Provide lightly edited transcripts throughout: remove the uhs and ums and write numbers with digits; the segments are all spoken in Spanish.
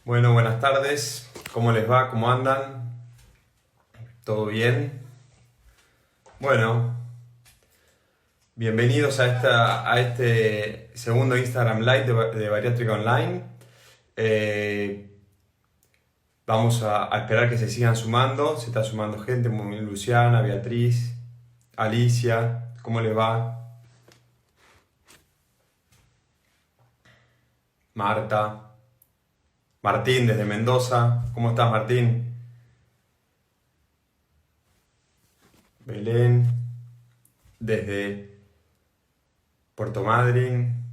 Bueno, buenas tardes. ¿Cómo les va? ¿Cómo andan? ¿Todo bien? Bueno, bienvenidos a este segundo Instagram Live de Bariátrica Online. Eh, Vamos a esperar que se sigan sumando. Se está sumando gente, muy bien, Luciana, Beatriz, Alicia. ¿Cómo les va? Marta, Martín desde Mendoza. ¿Cómo estás, Martín? Belén desde Puerto Madryn.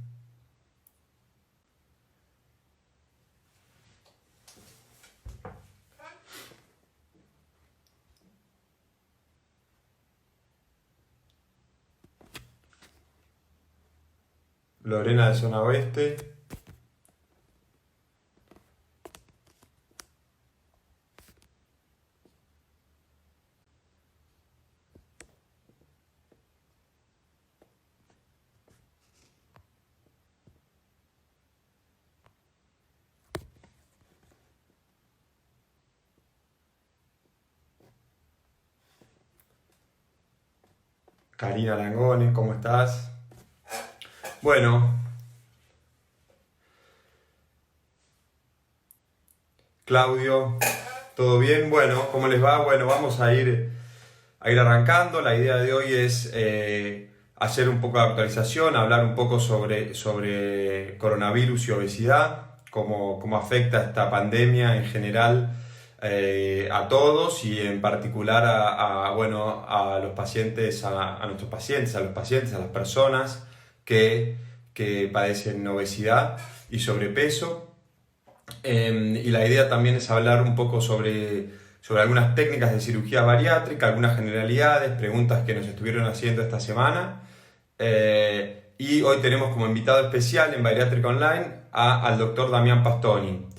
Lorena de zona oeste. Karina Langone, ¿cómo estás? Bueno, Claudio, ¿todo bien? Bueno, ¿cómo les va? Bueno, vamos a ir arrancando. La idea de hoy es hacer un poco de actualización, hablar un poco sobre coronavirus y obesidad, cómo afecta esta pandemia en general a todos y en particular bueno, a los pacientes, a nuestros pacientes, a las personas que padecen obesidad y sobrepeso. Y la idea también es hablar un poco sobre algunas técnicas de cirugía bariátrica, algunas generalidades, preguntas que nos estuvieron haciendo esta semana. Y hoy tenemos como invitado especial en Bariátrica Online al doctor Damián Pastoni.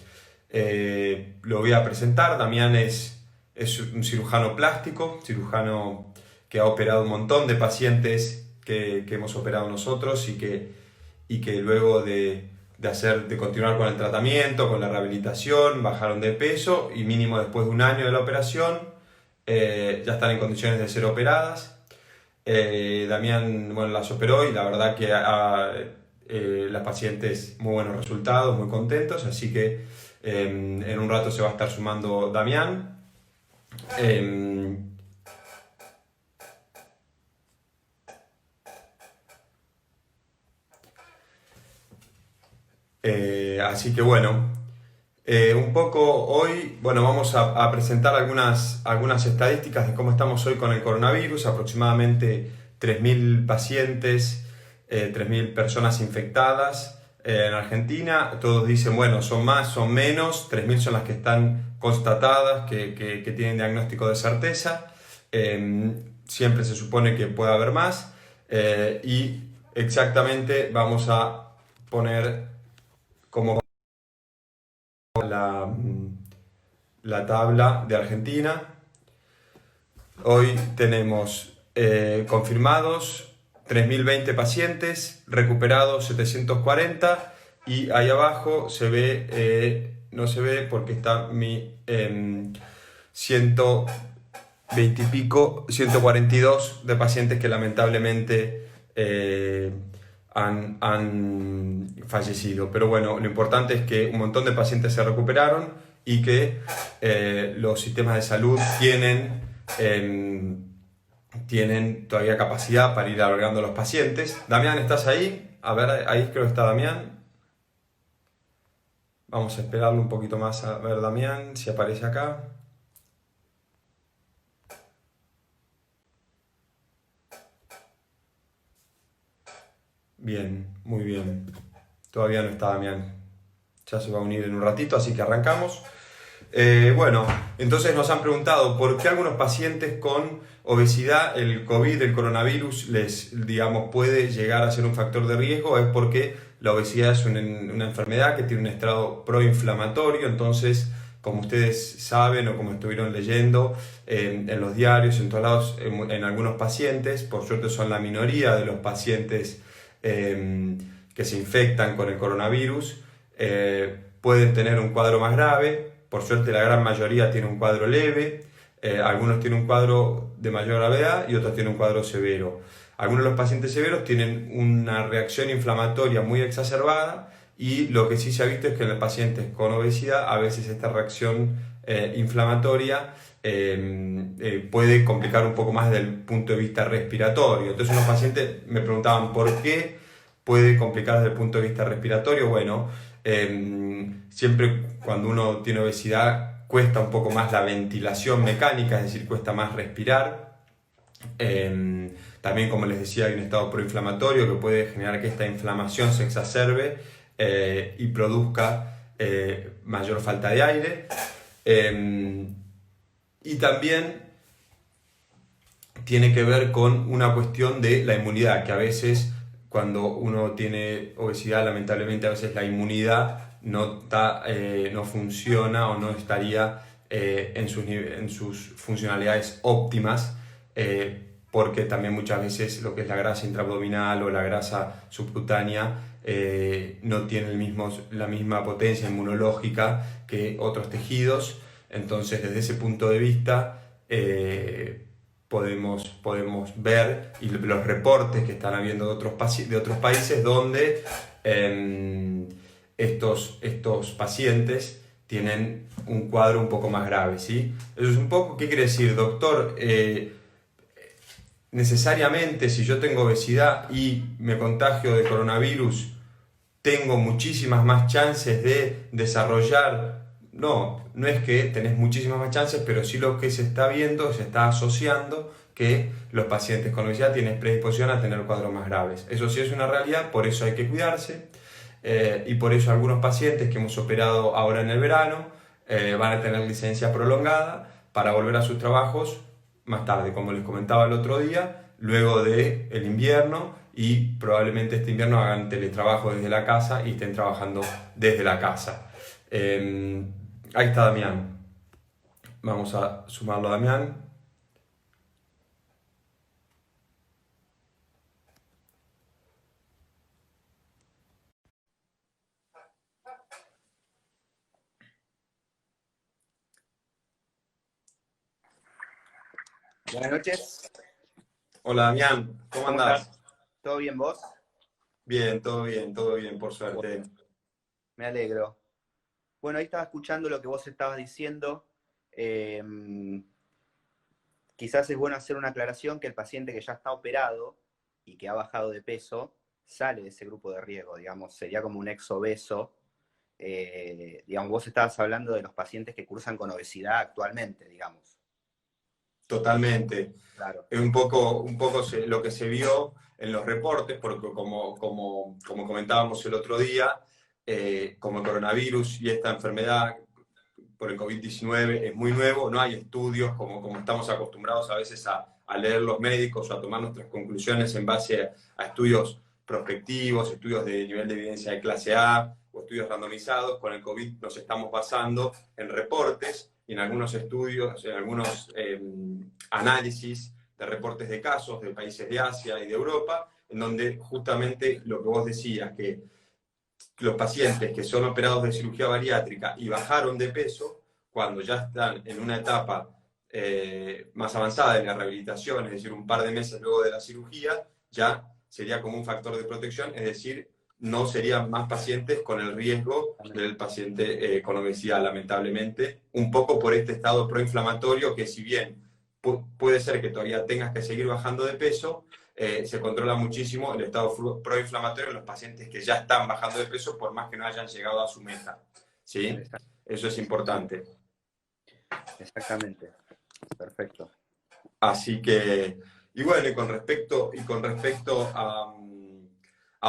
Lo voy a presentar. Damián es un cirujano plástico, cirujano que ha operado un montón de pacientes que hemos operado nosotros y que luego de continuar con el tratamiento, con la rehabilitación, bajaron de peso y mínimo después de un año de la operación ya están en condiciones de ser operadas. Damián, bueno, las operó y la verdad que las pacientes muy buenos resultados, muy contentos, así que en un rato se va a estar sumando Damián. Así que bueno, un poco hoy, bueno, vamos a presentar algunas estadísticas de cómo estamos hoy con el coronavirus. Aproximadamente 3.000 pacientes, 3.000 personas infectadas en Argentina. Todos dicen, bueno, son más, son menos. 3.000 son las que están constatadas, que tienen diagnóstico de certeza. Siempre se supone que puede haber más. Y exactamente vamos a poner como la tabla de Argentina. Hoy tenemos confirmados 3.020 pacientes, recuperados 740 y ahí abajo se ve, no se ve porque está mi 120 y pico, 142 de pacientes que lamentablemente han fallecido. Pero bueno, lo importante es que un montón de pacientes se recuperaron y que los sistemas de salud tienen todavía capacidad para ir alargando a los pacientes. Damián, ¿estás ahí? A ver, ahí creo que está Damián. Vamos a esperarlo un poquito más a ver Damián, si aparece acá. Bien, muy bien. Todavía no está Damián. Ya se va a unir en un ratito, así que arrancamos. Bueno, entonces nos han preguntado por qué algunos pacientes con obesidad, el COVID, el coronavirus, digamos, puede llegar a ser un factor de riesgo. Es porque la obesidad es una enfermedad que tiene un estado proinflamatorio. Entonces, como ustedes saben o como estuvieron leyendo en los diarios, en todos lados, en algunos pacientes, por suerte son la minoría de los pacientes que se infectan con el coronavirus, pueden tener un cuadro más grave. Por suerte la gran mayoría tiene un cuadro leve, algunos tienen un cuadro de mayor gravedad y otros tienen un cuadro severo. Algunos de los pacientes severos tienen una reacción inflamatoria muy exacerbada y lo que sí se ha visto es que en los pacientes con obesidad a veces esta reacción inflamatoria puede complicar un poco más desde el punto de vista respiratorio. Entonces los pacientes me preguntaban por qué puede complicar desde el punto de vista respiratorio. Bueno, siempre cuando uno tiene obesidad cuesta un poco más la ventilación mecánica, es decir, cuesta más respirar. También, como les decía, hay un estado proinflamatorio que puede generar que esta inflamación se exacerbe y produzca mayor falta de aire. Y también tiene que ver con una cuestión de la inmunidad, que a veces cuando uno tiene obesidad, lamentablemente a veces la inmunidad no funciona o no estaría en sus funcionalidades óptimas, porque también muchas veces lo que es la grasa intraabdominal o la grasa subcutánea no tiene la misma potencia inmunológica que otros tejidos. Entonces, desde ese punto de vista, podemos ver y los reportes que están habiendo de otros países donde estos pacientes tienen un cuadro un poco más grave, ¿sí? Eso es un poco, ¿qué quiere decir, doctor? Necesariamente, si yo tengo obesidad y me contagio de coronavirus, tengo muchísimas más chances de desarrollar. No es que tenés muchísimas más chances, pero sí lo que se está viendo, se está asociando que los pacientes con obesidad tienen predisposición a tener cuadros más graves. Eso sí es una realidad, por eso hay que cuidarse y por eso algunos pacientes que hemos operado ahora en el verano van a tener licencia prolongada para volver a sus trabajos más tarde, como les comentaba el otro día, luego del invierno, y probablemente este invierno hagan teletrabajo desde la casa y estén trabajando desde la casa. Ahí está Damián. Vamos a sumarlo a Damián. Buenas noches. Hola Damián, ¿cómo ¿Cómo andás? estás? ¿Todo bien vos? Bien, todo bien, por suerte. Bueno, me alegro. Bueno, ahí estaba escuchando lo que vos estabas diciendo. Eh, Quizás es bueno hacer una aclaración que el paciente que ya está operado y que ha bajado de peso sale de ese grupo de riesgo, digamos, sería como un exobeso. Digamos, vos estabas hablando de los pacientes que cursan con obesidad actualmente, digamos. Totalmente. Claro. Es un poco lo que se vio en los reportes, porque como comentábamos el otro día, como el coronavirus y esta enfermedad por el COVID-19 es muy nuevo, no hay estudios como estamos acostumbrados a veces a leer los médicos o a tomar nuestras conclusiones en base a estudios prospectivos, estudios de nivel de evidencia de clase A o estudios randomizados. Con el COVID nos estamos basando en reportes y en algunos estudios, en algunos análisis de reportes de casos de países de Asia y de Europa, en donde justamente lo que vos decías, que los pacientes que son operados de cirugía bariátrica y bajaron de peso, cuando ya están en una etapa más avanzada en la rehabilitación, es decir, un par de meses luego de la cirugía, ya sería como un factor de protección, es decir, no serían más pacientes con el riesgo del paciente con obesidad, lamentablemente, un poco por este estado proinflamatorio que si bien puede ser que todavía tengas que seguir bajando de peso, se controla muchísimo el estado proinflamatorio en los pacientes que ya están bajando de peso por más que no hayan llegado a su meta. ¿Sí? Eso es importante. Exactamente. Perfecto. Así que, y bueno, y con respecto a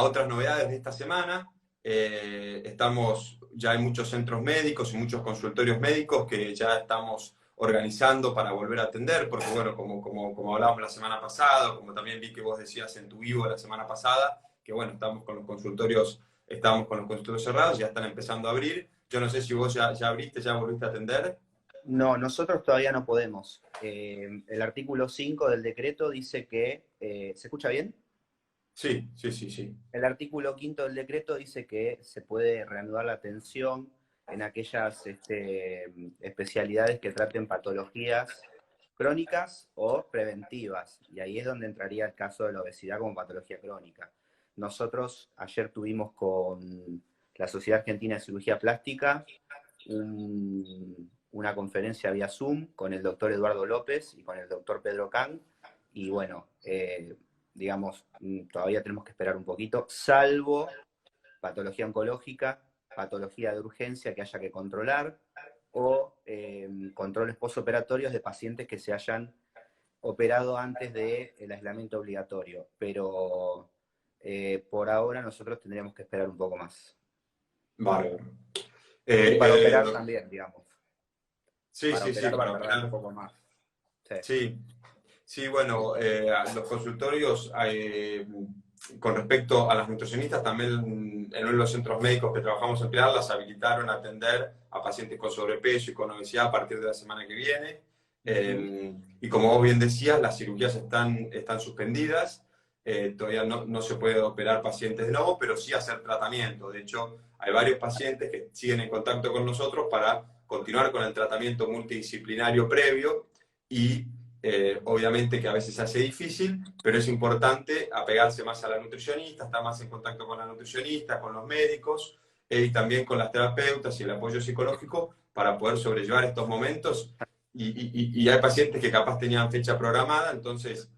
otras novedades de esta semana, ya hay muchos centros médicos y muchos consultorios médicos que ya estamos organizando para volver a atender, porque bueno, como hablábamos la semana pasada, como también vi que vos decías en tu vivo la semana pasada, que bueno, estábamos con los consultorios cerrados, ya están empezando a abrir. Yo no sé si vos ya abriste, ya volviste a atender. No, nosotros todavía no podemos. El artículo 5 del decreto dice que, ¿se escucha bien? Sí. El artículo 5 del decreto dice que se puede reanudar la atención en aquellas especialidades que traten patologías crónicas o preventivas. Y ahí es donde entraría el caso de la obesidad como patología crónica. Nosotros ayer tuvimos con la Sociedad Argentina de Cirugía Plástica una conferencia vía Zoom con el doctor Eduardo López y con el doctor Pedro Can. Y bueno, digamos, todavía tenemos que esperar un poquito, salvo patología oncológica, patología de urgencia que haya que controlar, o controles postoperatorios de pacientes que se hayan operado antes del aislamiento obligatorio. Pero por ahora nosotros tendríamos que esperar un poco más. Bárbaro. Y para operar también, digamos. Sí, Para sí, sí, operar va a para tardar un operar. poco más. Sí. Sí, sí, bueno, los consultorios, con respecto a las nutricionistas, también en uno de los centros médicos que trabajamos en Pilar, las habilitaron a atender a pacientes con sobrepeso y con obesidad a partir de la semana que viene. Y como vos bien decías, las cirugías están suspendidas. Todavía no se puede operar pacientes de nuevo, pero sí hacer tratamiento. De hecho, hay varios pacientes que siguen en contacto con nosotros para continuar con el tratamiento multidisciplinario previo y obviamente que a veces se hace difícil, pero es importante apegarse más a la nutricionista, estar más en contacto con la nutricionista, con los médicos y también con las terapeutas y el apoyo psicológico para poder sobrellevar estos momentos. Y hay pacientes que capaz tenían fecha programada, entonces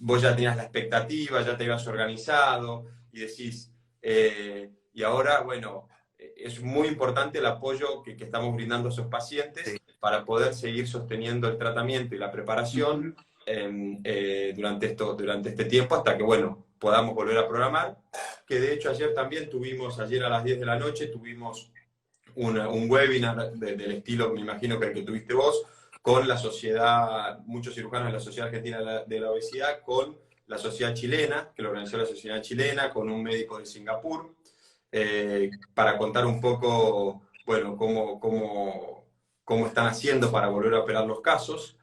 vos ya tenías la expectativa, ya te habías organizado y decís, y ahora, bueno, es muy importante el apoyo que estamos brindando a esos pacientes Sí. para poder seguir sosteniendo el tratamiento y la preparación Ujú. durante este tiempo hasta que, bueno, podamos volver a programar. Que de hecho ayer también tuvimos, ayer a las 10 de la noche, tuvimos un webinar del estilo, me imagino que el que tuviste vos, con la sociedad, muchos cirujanos de la Sociedad Argentina de la Obesidad, con la sociedad chilena, que lo organizó la sociedad chilena, con un médico de Singapur, para contar un poco, bueno, cómo están haciendo para volver a operar los casos.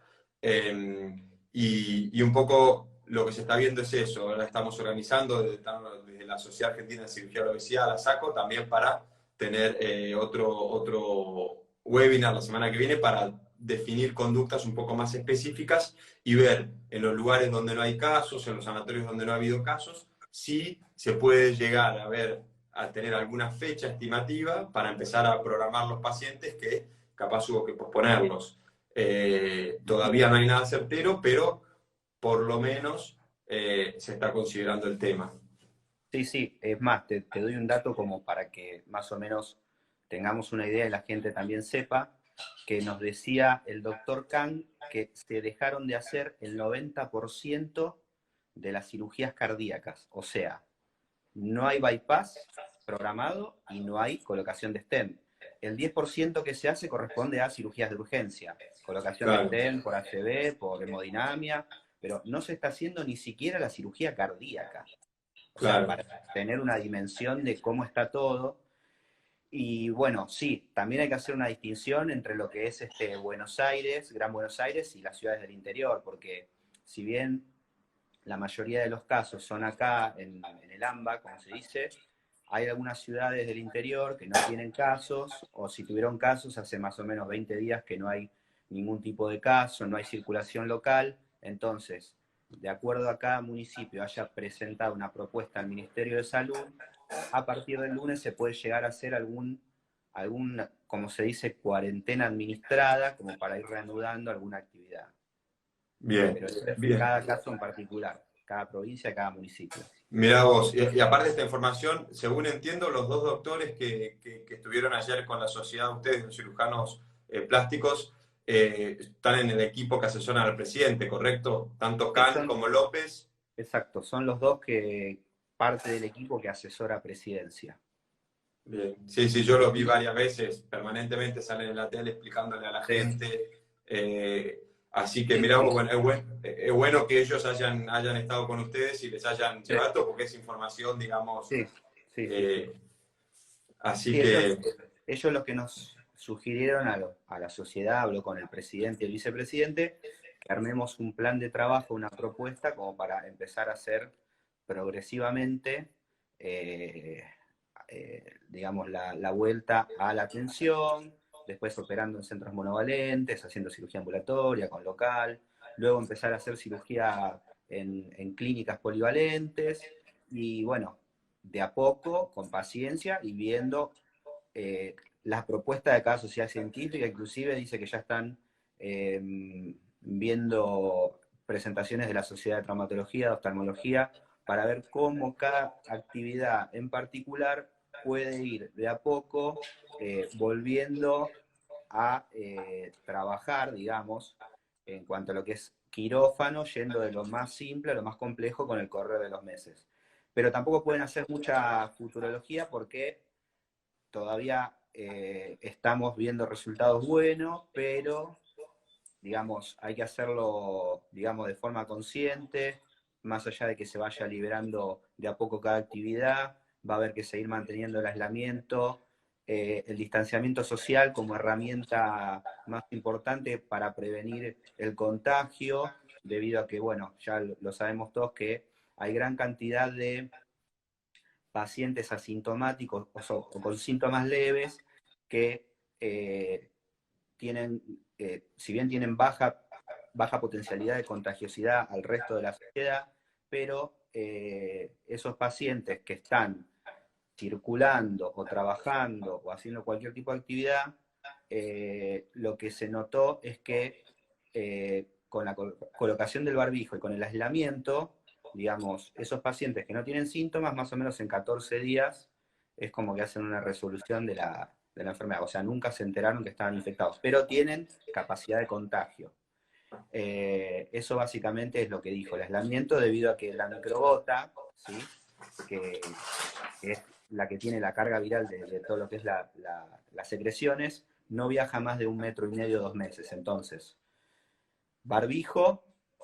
Y un poco lo que se está viendo es eso. Ahora estamos organizando desde la Sociedad Argentina de Cirugía de la Obesidad, la SACO, también para tener otro webinar la semana que viene para definir conductas un poco más específicas y ver en los lugares donde no hay casos, en los sanatorios donde no ha habido casos, si se puede llegar a tener alguna fecha estimativa para empezar a programar los pacientes que capaz hubo que posponerlos. Todavía no hay nada certero, pero por lo menos se está considerando el tema. Sí, sí, es más, te doy un dato como para que más o menos tengamos una idea y la gente también sepa, que nos decía el doctor Kang que se dejaron de hacer el 90% de las cirugías cardíacas. O sea, no hay bypass programado y no hay colocación de stent. El 10% que se hace corresponde a cirugías de urgencia, colocación de Claro, stent por ACV, por hemodinamia, pero no se está haciendo ni siquiera la cirugía cardíaca. O sea, claro. para tener una dimensión de cómo está todo. Y bueno, sí, también hay que hacer una distinción entre lo que es Buenos Aires, Gran Buenos Aires y las ciudades del interior, porque si bien la mayoría de los casos son acá en el AMBA, como se dice, hay algunas ciudades del interior que no tienen casos, o si tuvieron casos, hace más o menos 20 días que no hay ningún tipo de caso, no hay circulación local. Entonces, de acuerdo a cada municipio haya presentado una propuesta al Ministerio de Salud, a partir del lunes se puede llegar a hacer como se dice, cuarentena administrada, como para ir reanudando alguna actividad. Bien, Pero eso es bien. cada caso en particular, cada provincia, cada municipio. Mira vos, y aparte de esta información, según entiendo, los dos doctores que estuvieron ayer con la sociedad de ustedes, los cirujanos plásticos, están en el equipo que asesoran al presidente, ¿correcto? Tanto Sí, Khan como López. exacto, son los dos que parte del equipo que asesora presidencia. Bien. Sí, sí, yo los vi varias veces, permanentemente salen en la tele explicándole a la Sí, gente. Así que sí, mirá, sí, bueno, es bueno que ellos hayan estado con ustedes y les hayan sí, llevado esto, porque es información, digamos. sí, sí, sí. eh, Así Sí, que, ellos lo que nos sugirieron a la sociedad, habló con el presidente y el vicepresidente, que armemos un plan de trabajo, una propuesta como para empezar a hacer progresivamente, eh, digamos, la vuelta a la atención, después operando en centros monovalentes, haciendo cirugía ambulatoria, con local, luego empezar a hacer cirugía en clínicas polivalentes, y bueno, de a poco, con paciencia y viendo las propuestas de cada sociedad científica. Inclusive dice que ya están viendo presentaciones de la Sociedad de Traumatología, de Oftalmología, para ver cómo cada actividad en particular puede ir de a poco volviendo a trabajar, digamos, en cuanto a lo que es quirófano, yendo de lo más simple a lo más complejo con el correr de los meses. Pero tampoco pueden hacer mucha futurología porque todavía estamos viendo resultados buenos, pero digamos, hay que hacerlo, digamos, de forma consciente, más allá de que se vaya liberando de a poco cada actividad, va a haber que seguir manteniendo el aislamiento, el distanciamiento social como herramienta más importante para prevenir el contagio, debido a que, bueno, ya lo sabemos todos que hay gran cantidad de pacientes asintomáticos o con síntomas leves que tienen, si bien tienen baja potencialidad de contagiosidad al resto de la sociedad, pero esos pacientes que están circulando o trabajando o haciendo cualquier tipo de actividad, lo que se notó es que con la colocación del barbijo y con el aislamiento, digamos, esos pacientes que no tienen síntomas, más o menos en 14 días, es como que hacen una resolución de la enfermedad. O sea, nunca se enteraron que estaban infectados, pero tienen capacidad de contagio. Eso básicamente es lo que dijo el aislamiento, debido a que la microbota, ¿sí? que es la que tiene la carga viral de todo lo que es las secreciones, no viaja más de 1,5 metros, 2 meses. Entonces, barbijo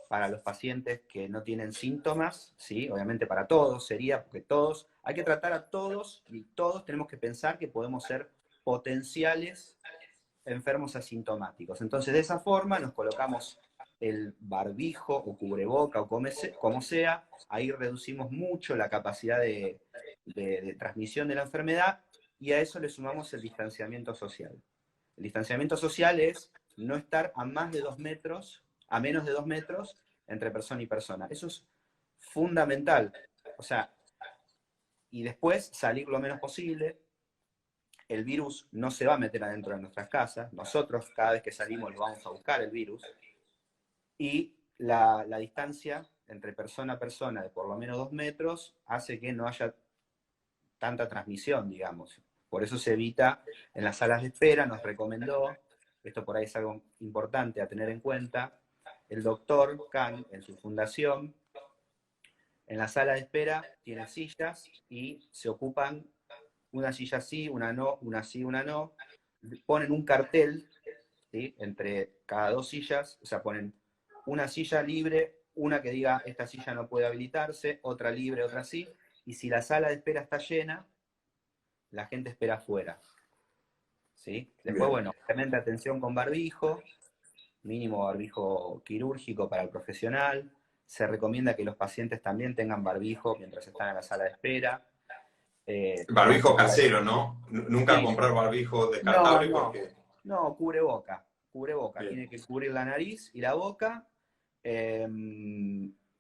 para los pacientes que no tienen síntomas, ¿sí? Obviamente para todos sería, porque todos, hay que tratar a todos, y todos tenemos que pensar que podemos ser potenciales enfermos asintomáticos. Entonces, de esa forma nos colocamos el barbijo o cubreboca o como sea, ahí reducimos mucho la capacidad de transmisión de la enfermedad, y a eso le sumamos el distanciamiento social. El distanciamiento social es no estar a más de 2 metros, a menos de 2 metros entre persona y persona. Eso es fundamental. O sea, y después salir lo menos posible. El virus no se va a meter adentro de nuestras casas. Nosotros, cada vez que salimos, lo vamos a buscar el virus. Y la distancia entre persona a persona de por lo menos 2 metros hace que no haya tanta transmisión, digamos. Por eso se evita en las salas de espera, nos recomendó, esto por ahí es algo importante a tener en cuenta, el doctor Kang, en su fundación, en la sala de espera tiene sillas y se ocupan una silla sí, una no, una sí, una no. Ponen un cartel, ¿sí? Entre cada 2 sillas, o sea, ponen una silla libre, una que diga esta silla no puede habilitarse, otra libre, otra sí, y si la sala de espera está llena, la gente espera afuera, ¿sí? Después, Bien. bueno, obviamente atención con barbijo, mínimo barbijo quirúrgico para el profesional. Se recomienda que los pacientes también tengan barbijo mientras están en la sala de espera. Barbijo casero, ¿no? Nunca Sí, comprar barbijo no, descartable no, porque... no, cubreboca, cubreboca. Bien. Tiene que cubrir la nariz y la boca. eh,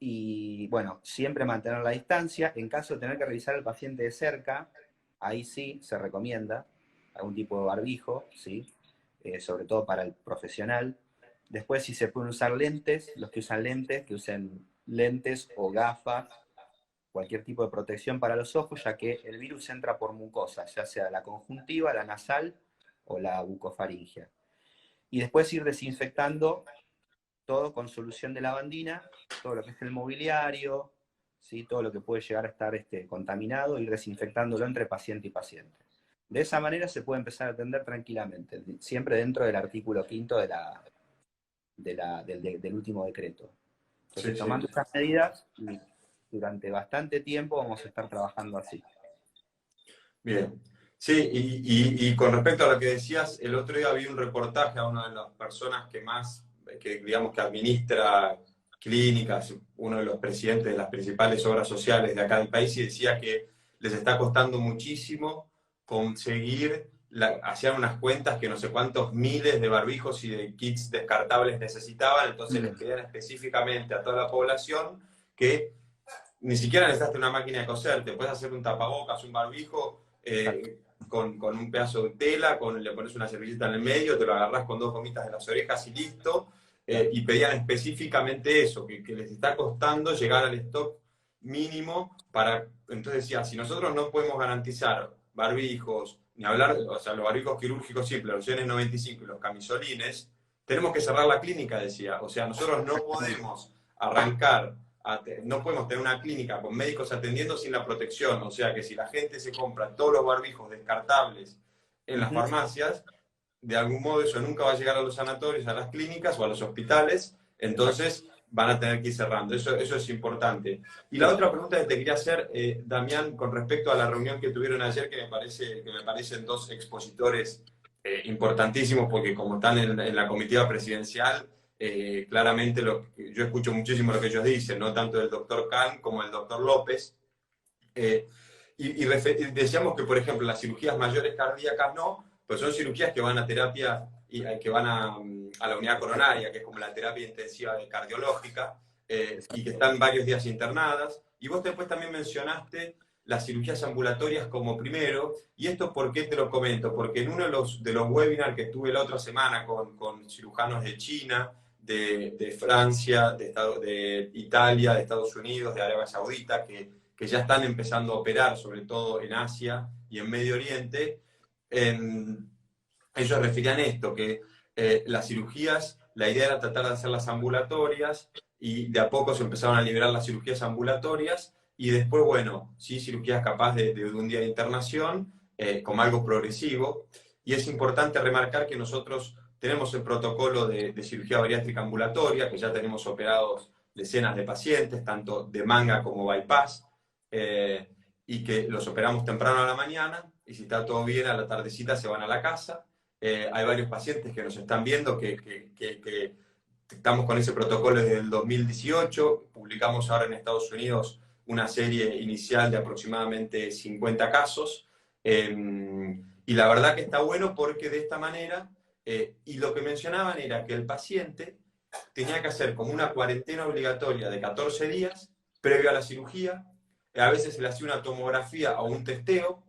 y bueno, siempre mantener la distancia. En caso de tener que revisar al paciente de cerca, ahí sí se recomienda algún tipo de barbijo, ¿sí? Sobre todo para el profesional. Después, si se pueden usar lentes, los que usan lentes, que usen lentes o gafas, cualquier tipo de protección para los ojos, ya que el virus entra por mucosas, ya sea la conjuntiva, la nasal o la bucofaringea. Y después ir desinfectando todo con solución de lavandina, todo lo que es el mobiliario, ¿sí? Todo lo que puede llegar a estar contaminado, ir desinfectándolo entre paciente y paciente. De esa manera se puede empezar a atender tranquilamente, siempre dentro del artículo 5 del último decreto. Sí, Entonces, sí. tomando estas medidas, durante bastante tiempo vamos a estar trabajando así. Bien. Sí, y con respecto a lo que decías, el otro día vi un reportaje a una de las personas que más, que digamos que administra clínicas, uno de los presidentes de las principales obras sociales de acá del país, y decía que les está costando muchísimo conseguir, hacían unas cuentas que no sé cuántos miles de barbijos y de kits descartables necesitaban, entonces les pedían específicamente a toda la población que ni siquiera necesitaste una máquina de coser, te puedes hacer un tapabocas, un barbijo, con un pedazo de tela, le pones una servilleta en el medio, te lo agarrás con 2 gomitas de las orejas y listo. Y pedían específicamente eso, que les está costando llegar al stock mínimo para... Entonces decía, si nosotros no podemos garantizar barbijos, ni hablar, o sea, los barbijos quirúrgicos simples, los N95 y los camisolines, tenemos que cerrar la clínica, decía. O sea, nosotros no podemos arrancar, no podemos tener una clínica con médicos atendiendo sin la protección. O sea, que si la gente se compra todos los barbijos descartables en las farmacias, de algún modo eso nunca va a llegar a los sanatorios, a las clínicas o a los hospitales, entonces van a tener que ir cerrando. Eso es importante. Y la otra pregunta que te quería hacer, Damián, con respecto a la reunión que tuvieron ayer, que me parecen dos expositores importantísimos, porque como están en la comitiva presidencial, claramente yo escucho muchísimo lo que ellos dicen, no tanto del doctor Khan como del doctor López. Y decíamos que, por ejemplo, las cirugías mayores cardíacas no, pues son cirugías que van a terapia y que van a la unidad coronaria, que es como la terapia intensiva cardiológica, y que están varios días internadas. Y vos después también mencionaste las cirugías ambulatorias como primero, y esto ¿por qué te lo comento? Porque en uno de los webinars que tuve la otra semana con cirujanos de China, de Francia, de Italia, de Estados Unidos, de Arabia Saudita, que ya están empezando a operar, sobre todo en Asia y en Medio Oriente, ellos referían esto, que las cirugías, la idea era tratar de hacerlas ambulatorias y de a poco se empezaron a liberar las cirugías ambulatorias y después, bueno, sí, cirugías capaz de un día de internación, como algo progresivo. Y es importante remarcar que nosotros tenemos el protocolo de cirugía bariátrica ambulatoria, que ya tenemos operados decenas de pacientes, tanto de manga como bypass, y que los operamos temprano a la mañana, y si está todo bien, a la tardecita se van a la casa. Hay varios pacientes que nos están viendo que estamos con ese protocolo desde el 2018, publicamos ahora en Estados Unidos una serie inicial de aproximadamente 50 casos, y la verdad que está bueno porque de esta manera, y lo que mencionaban era que el paciente tenía que hacer como una cuarentena obligatoria de 14 días previo a la cirugía, a veces se le hacía una tomografía o un testeo,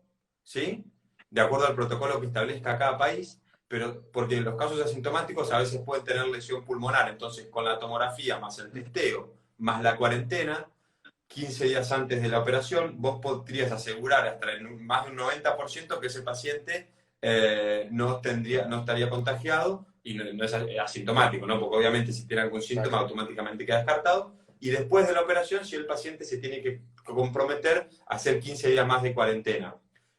¿sí? De acuerdo al protocolo que establezca cada país, pero porque los casos asintomáticos a veces pueden tener lesión pulmonar, entonces con la tomografía más el testeo, más la cuarentena, 15 días antes de la operación, vos podrías asegurar hasta más de un 90% que ese paciente no estaría contagiado y no es asintomático, ¿no? Porque obviamente si tiene algún síntoma automáticamente queda descartado. Y después de la operación, si el paciente se tiene que comprometer a hacer 15 días más de cuarentena.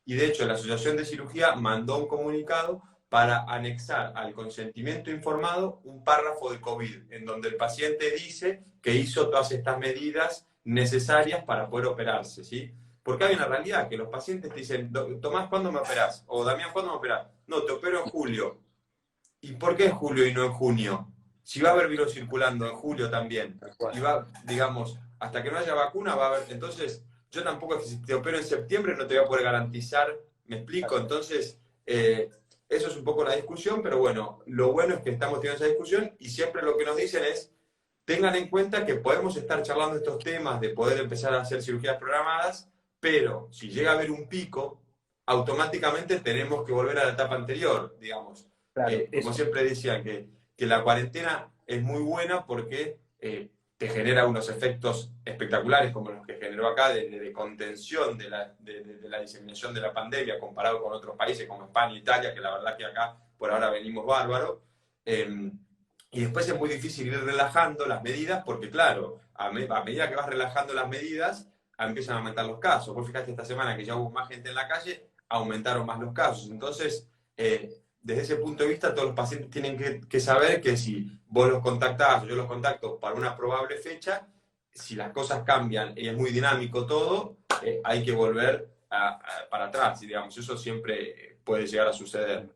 Y de hecho, la Asociación de Cirugía mandó un comunicado para anexar al consentimiento informado un párrafo de COVID, en donde el paciente dice que hizo todas estas medidas necesarias para poder operarse, ¿sí? Porque hay una realidad, que los pacientes te dicen, Tomás, ¿cuándo me operás? O Damián, ¿cuándo me operás? No, te opero en julio. ¿Y por qué en julio y no en junio? Si va a haber virus circulando en julio también, y va, digamos, hasta que no haya vacuna va a haber... Entonces, yo tampoco, si te opero en septiembre, no te voy a poder garantizar, ¿me explico? Entonces, eso es un poco la discusión, pero bueno, lo bueno es que estamos teniendo esa discusión y siempre lo que nos dicen es, tengan en cuenta que podemos estar charlando estos temas de poder empezar a hacer cirugías programadas, pero si llega a haber un pico, automáticamente tenemos que volver a la etapa anterior, digamos. Claro, Como siempre decía, que la cuarentena es muy buena porque te genera unos efectos espectaculares como los que generó acá de contención de la diseminación de la pandemia comparado con otros países como España e Italia, que la verdad que acá por ahora venimos bárbaros. Y después es muy difícil ir relajando las medidas porque, claro, a medida que vas relajando las medidas, empiezan a aumentar los casos. Vos fijaste esta semana que ya hubo más gente en la calle, aumentaron más los casos. Entonces, desde ese punto de vista, todos los pacientes tienen que saber que si vos los contactás o yo los contacto para una probable fecha, si las cosas cambian y es muy dinámico todo, hay que volver para atrás. Y digamos, eso siempre puede llegar a suceder.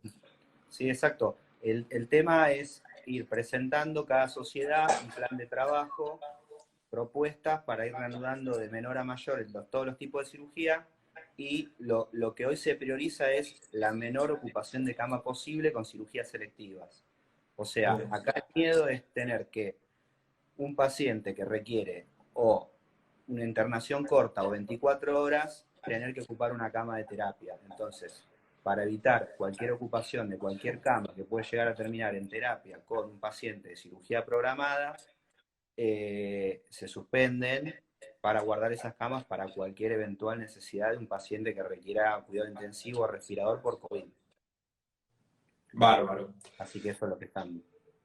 Sí, exacto. El tema es ir presentando cada sociedad un plan de trabajo, propuestas para ir reanudando de menor a mayor todos los tipos de cirugía y lo que hoy se prioriza es la menor ocupación de cama posible con cirugías selectivas. O sea, Bien. acá el miedo es tener que un paciente que requiere o una internación corta o 24 horas, tener que ocupar una cama de terapia. Entonces, para evitar cualquier ocupación de cualquier cama que puede llegar a terminar en terapia con un paciente de cirugía programada, se suspenden para guardar esas camas para cualquier eventual necesidad de un paciente que requiera cuidado intensivo o respirador por COVID. Bárbaro. Así que eso es lo que están.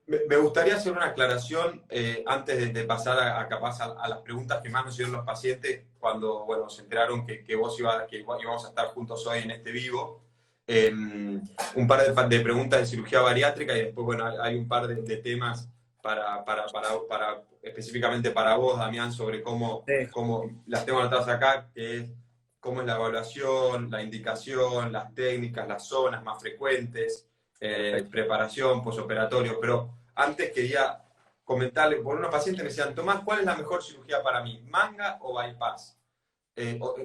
Me gustaría hacer una aclaración antes de pasar capaz a las preguntas que más nos hicieron los pacientes cuando bueno, se enteraron que vos que íbamos a estar juntos hoy en este vivo. Un par de preguntas de cirugía bariátrica y después bueno, hay un par de temas específicamente para vos, Damián, sobre cómo las tengo anotadas acá, que es cómo es la evaluación, la indicación, las técnicas, las zonas más frecuentes, preparación, posoperatorio, pero antes quería comentarle, por unos pacientes me decían, Tomás, ¿cuál es la mejor cirugía para mí? ¿Manga o bypass?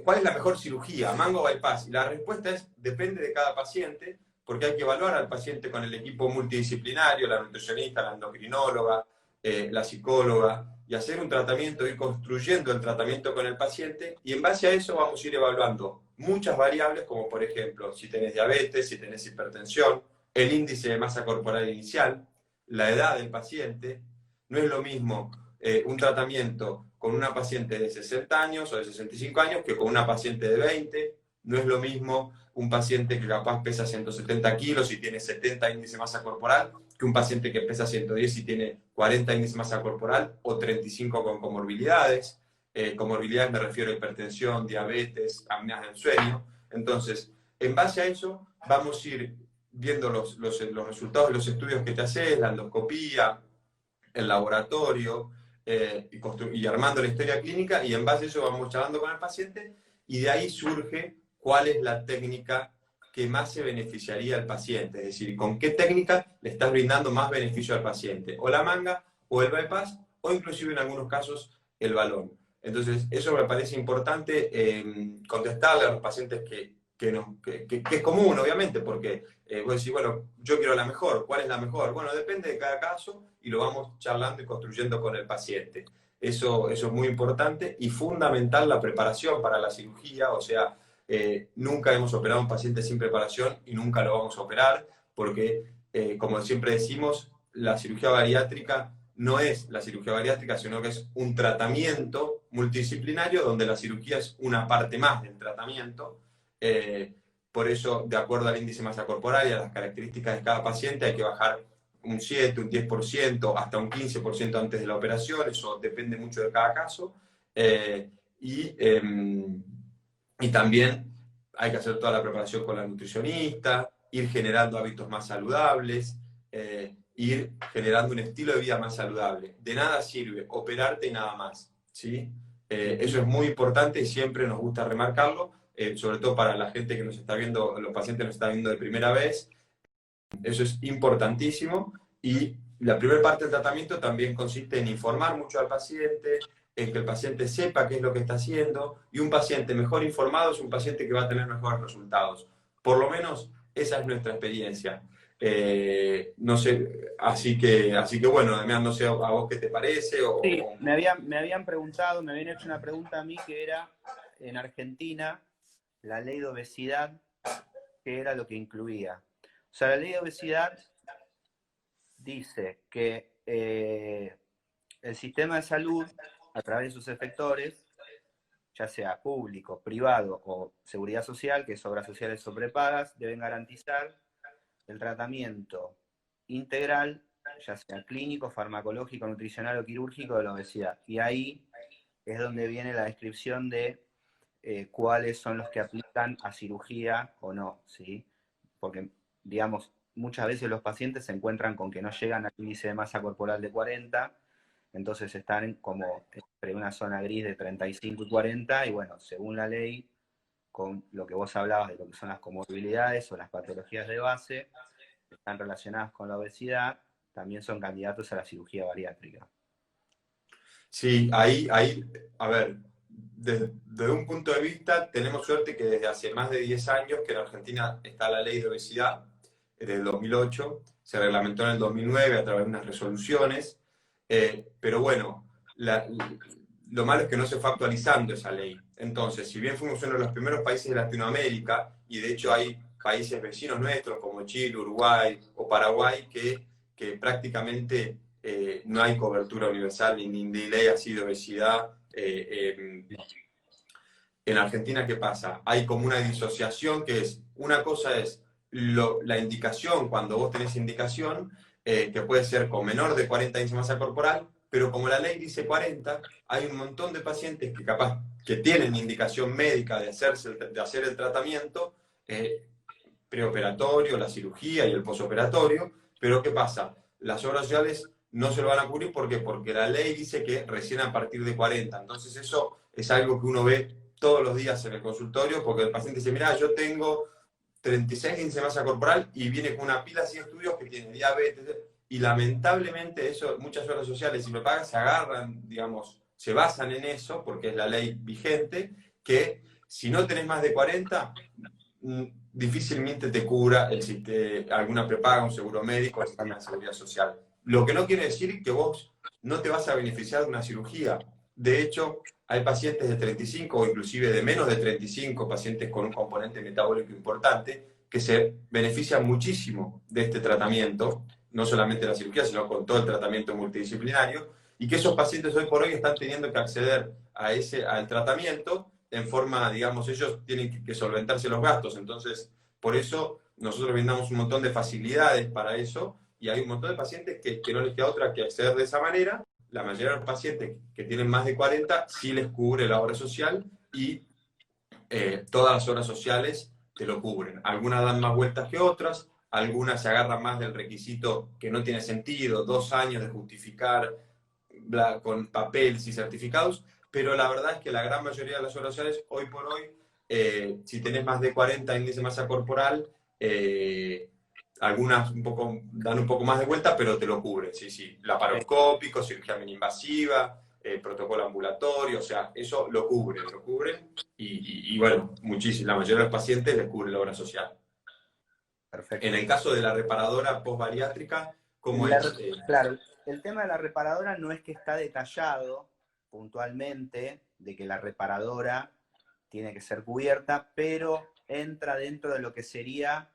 ¿Cuál es la mejor cirugía? ¿Manga o bypass? Y la respuesta es, depende de cada paciente, porque hay que evaluar al paciente con el equipo multidisciplinario, la nutricionista, la endocrinóloga, la psicóloga, y hacer un tratamiento, ir construyendo el tratamiento con el paciente, y en base a eso vamos a ir evaluando muchas variables, como por ejemplo, si tenés diabetes, si tenés hipertensión, el índice de masa corporal inicial, la edad del paciente. No es lo mismo un tratamiento con una paciente de 60 años o de 65 años que con una paciente de 20. No es lo mismo un paciente que capaz pesa 170 kilos y tiene 70 índice de masa corporal que un paciente que pesa 110 y tiene 40 índice de masa corporal o 35 con comorbilidades. Comorbilidades me refiero a hipertensión, diabetes, apneas del sueño. Entonces, en base a eso, vamos a ir viendo los resultados de los estudios que te haces, la endoscopía, el laboratorio, y armando la historia clínica, y en base a eso vamos charlando con el paciente, y de ahí surge cuál es la técnica que más se beneficiaría al paciente, es decir, con qué técnica le estás brindando más beneficio al paciente, o la manga, o el bypass, o inclusive en algunos casos el balón. Entonces, eso me parece importante contestarle a los pacientes que es común, obviamente, porque vos decís, bueno, yo quiero la mejor, ¿cuál es la mejor? Bueno, depende de cada caso y lo vamos charlando y construyendo con el paciente. Eso es muy importante y fundamental la preparación para la cirugía, o sea, nunca hemos operado a un paciente sin preparación y nunca lo vamos a operar porque, como siempre decimos, la cirugía bariátrica no es la cirugía bariátrica, sino que es un tratamiento multidisciplinario donde la cirugía es una parte más del tratamiento. Por eso, de acuerdo al índice de masa corporal y a las características de cada paciente, hay que bajar un 7, un 10%, hasta un 15% antes de la operación, eso depende mucho de cada caso. Eh, y, eh, y también hay que hacer toda la preparación con la nutricionista, ir generando hábitos más saludables, ir generando un estilo de vida más saludable. De nada sirve operarte y nada más, ¿sí? Eso es muy importante y siempre nos gusta remarcarlo, sobre todo para la gente que nos está viendo, los pacientes nos están viendo de primera vez. Eso es importantísimo y la primera parte del tratamiento también consiste en informar mucho al paciente, en que el paciente sepa qué es lo que está haciendo y un paciente mejor informado es un paciente que va a tener mejores resultados. Por lo menos esa es nuestra experiencia. No sé, así que bueno, Damián, no sé a vos qué te parece. Sí, me habían preguntado, me habían hecho una pregunta a mí que era en Argentina la ley de obesidad, qué era lo que incluía. O sea, la ley de obesidad dice que el sistema de salud, a través de sus efectores, ya sea público, privado o seguridad social, que es obras sociales o prepagas, deben garantizar el tratamiento integral, ya sea clínico, farmacológico, nutricional o quirúrgico de la obesidad. Y ahí es donde viene la descripción de cuáles son los que aplican a cirugía o no, ¿sí? Porque, digamos, muchas veces los pacientes se encuentran con que no llegan al índice de masa corporal de 40, entonces están como entre una zona gris de 35 y 40, y bueno, según la ley, con lo que vos hablabas de lo que son las comorbilidades o las patologías de base, que están relacionadas con la obesidad, también son candidatos a la cirugía bariátrica. Sí, a ver, desde un punto de vista, tenemos suerte que desde hace más de 10 años que en Argentina está la ley de obesidad, desde el 2008, se reglamentó en el 2009 a través de unas resoluciones, pero bueno, lo malo es que no se fue actualizando esa ley. Entonces, si bien fuimos uno de los primeros países de Latinoamérica, y de hecho hay países vecinos nuestros como Chile, Uruguay o Paraguay que prácticamente no hay cobertura universal ni ley así de obesidad. En Argentina, ¿qué pasa? Hay como una disociación que es, una cosa es la indicación, cuando vos tenés indicación, que puede ser con menor de 40 índice de masa corporal, pero como la ley dice 40, hay un montón de pacientes que capaz que tienen indicación médica de hacer el tratamiento preoperatorio, la cirugía y el posoperatorio, pero ¿qué pasa? Las obras sociales no se lo van a cubrir, ¿por qué? Porque la ley dice que recién a partir de 40. Entonces eso es algo que uno ve todos los días en el consultorio, porque el paciente dice, mira, yo tengo 36 índice de masa corporal y viene con una pila de estudios que tiene diabetes, y lamentablemente eso, muchas obras sociales, si lo pagan, se agarran, digamos, se basan en eso, porque es la ley vigente, que si no tenés más de 40, difícilmente te cubra alguna prepaga, un seguro médico, el sistema de seguridad social. Lo que no quiere decir que vos no te vas a beneficiar de una cirugía. De hecho, hay pacientes de 35 o inclusive de menos de 35, pacientes con un componente metabólico importante, que se benefician muchísimo de este tratamiento, no solamente la cirugía, sino con todo el tratamiento multidisciplinario, y que esos pacientes hoy por hoy están teniendo que acceder al tratamiento en forma, digamos, ellos tienen que solventarse los gastos. Entonces, por eso nosotros brindamos un montón de facilidades para eso, y hay un montón de pacientes que no les queda otra que acceder de esa manera. La mayoría de los pacientes que tienen más de 40 sí les cubre la obra social, y todas las obras sociales te lo cubren. Algunas dan más vueltas que otras, algunas se agarran más del requisito que no tiene sentido, 2 años de justificar con papeles y certificados, pero la verdad es que la gran mayoría de las obras sociales, hoy por hoy, si tenés más de 40 índice de masa corporal, algunas dan un poco más de vuelta, pero te lo cubren, sí, sí. Laparoscópico, cirugía mini-invasiva, protocolo ambulatorio, o sea, eso lo cubren, y bueno, muchísimo, la mayoría de los pacientes les cubre la obra social. En Perfecto. el caso de la reparadora postbariátrica, ¿cómo La es? claro, el tema de la reparadora no es que está detallado puntualmente de que la reparadora tiene que ser cubierta, pero entra dentro de lo que sería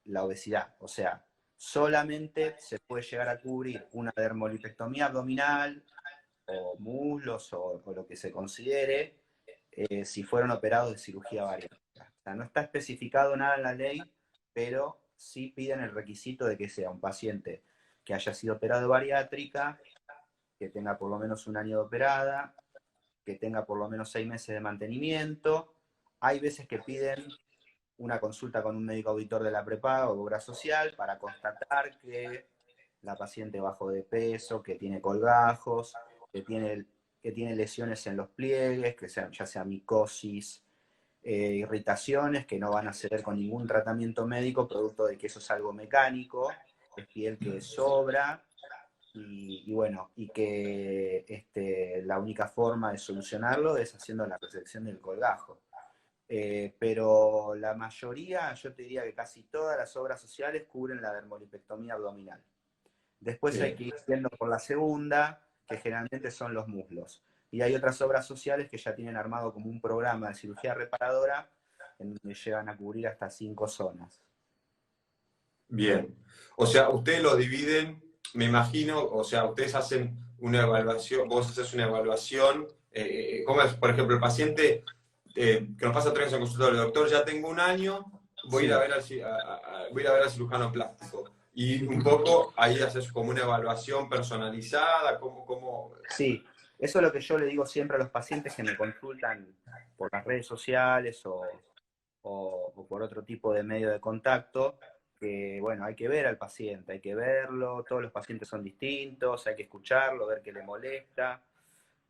la obesidad. O sea, solamente se puede llegar a cubrir una dermolipectomía abdominal o muslos o lo que se considere si fueron operados de cirugía bariátrica. O sea, no está especificado nada en la ley, pero sí piden el requisito de que sea un paciente que haya sido operado de bariátrica, que tenga por lo menos un año de operada, que tenga por lo menos 6 meses de mantenimiento. Hay veces que piden una consulta con un médico auditor de la prepaga o obra social para constatar que la paciente bajó de peso, que tiene colgajos, que tiene lesiones en los pliegues, que sean, ya sea micosis, irritaciones que no van a ceder con ningún tratamiento médico, producto de que eso es algo mecánico, es piel que sobra, y bueno, y que la única forma de solucionarlo es haciendo la resección del colgajo. Pero la mayoría, yo te diría que casi todas las obras sociales cubren la dermolipectomía abdominal. Después hay Bien. que ir viendo por la segunda, que generalmente son los muslos. Y hay otras obras sociales que ya tienen armado como un programa de cirugía reparadora en donde llegan a cubrir hasta 5 zonas. Bien. O sea, ustedes lo dividen, me imagino, o sea, ustedes hacen una evaluación, vos haces una evaluación, ¿cómo es? Por ejemplo, el paciente que nos pasa 3 años en consultorio, doctor, ya tengo un año, voy a ir a Sí. ver voy a ir a ver al cirujano plástico. Y un poco ahí haces como una evaluación personalizada, cómo. Sí, eso es lo que yo le digo siempre a los pacientes que me consultan por las redes sociales o por otro tipo de medio de contacto, que bueno, hay que ver al paciente, hay que verlo, todos los pacientes son distintos, hay que escucharlo, ver qué le molesta,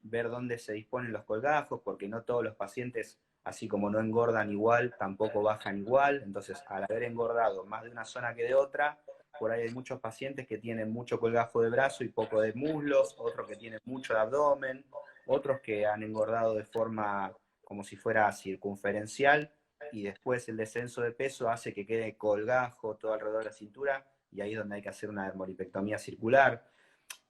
ver dónde se disponen los colgajos, porque no todos los pacientes, así como no engordan igual, tampoco bajan igual. Entonces, al haber engordado más de una zona que de otra, por ahí hay muchos pacientes que tienen mucho colgajo de brazo y poco de muslos, otros que tienen mucho de abdomen, otros que han engordado de forma como si fuera circunferencial, y después el descenso de peso hace que quede colgajo todo alrededor de la cintura, y ahí es donde hay que hacer una dermolipectomía circular.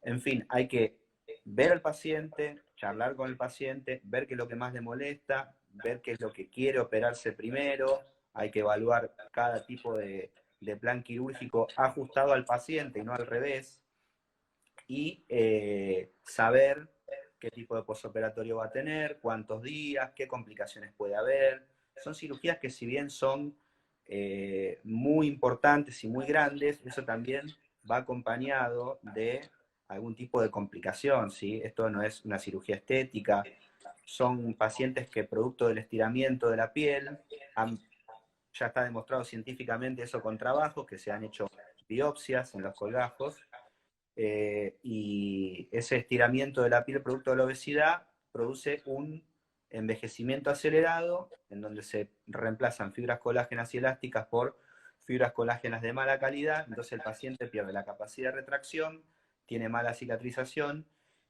En fin, hay que ver al paciente, charlar con el paciente, ver qué es lo que más le molesta, ver qué es lo que quiere operarse primero, hay que evaluar cada tipo de plan quirúrgico ajustado al paciente y no al revés, y saber qué tipo de posoperatorio va a tener, cuántos días, qué complicaciones puede haber. Son cirugías que si bien son muy importantes y muy grandes, eso también va acompañado de algún tipo de complicación, ¿sí? Esto no es una cirugía estética, son pacientes que producto del estiramiento de la piel, ya está demostrado científicamente eso con trabajos, que se han hecho biopsias en los colgajos, y ese estiramiento de la piel producto de la obesidad produce un envejecimiento acelerado en donde se reemplazan fibras colágenas y elásticas por fibras colágenas de mala calidad, entonces el paciente pierde la capacidad de retracción, tiene mala cicatrización,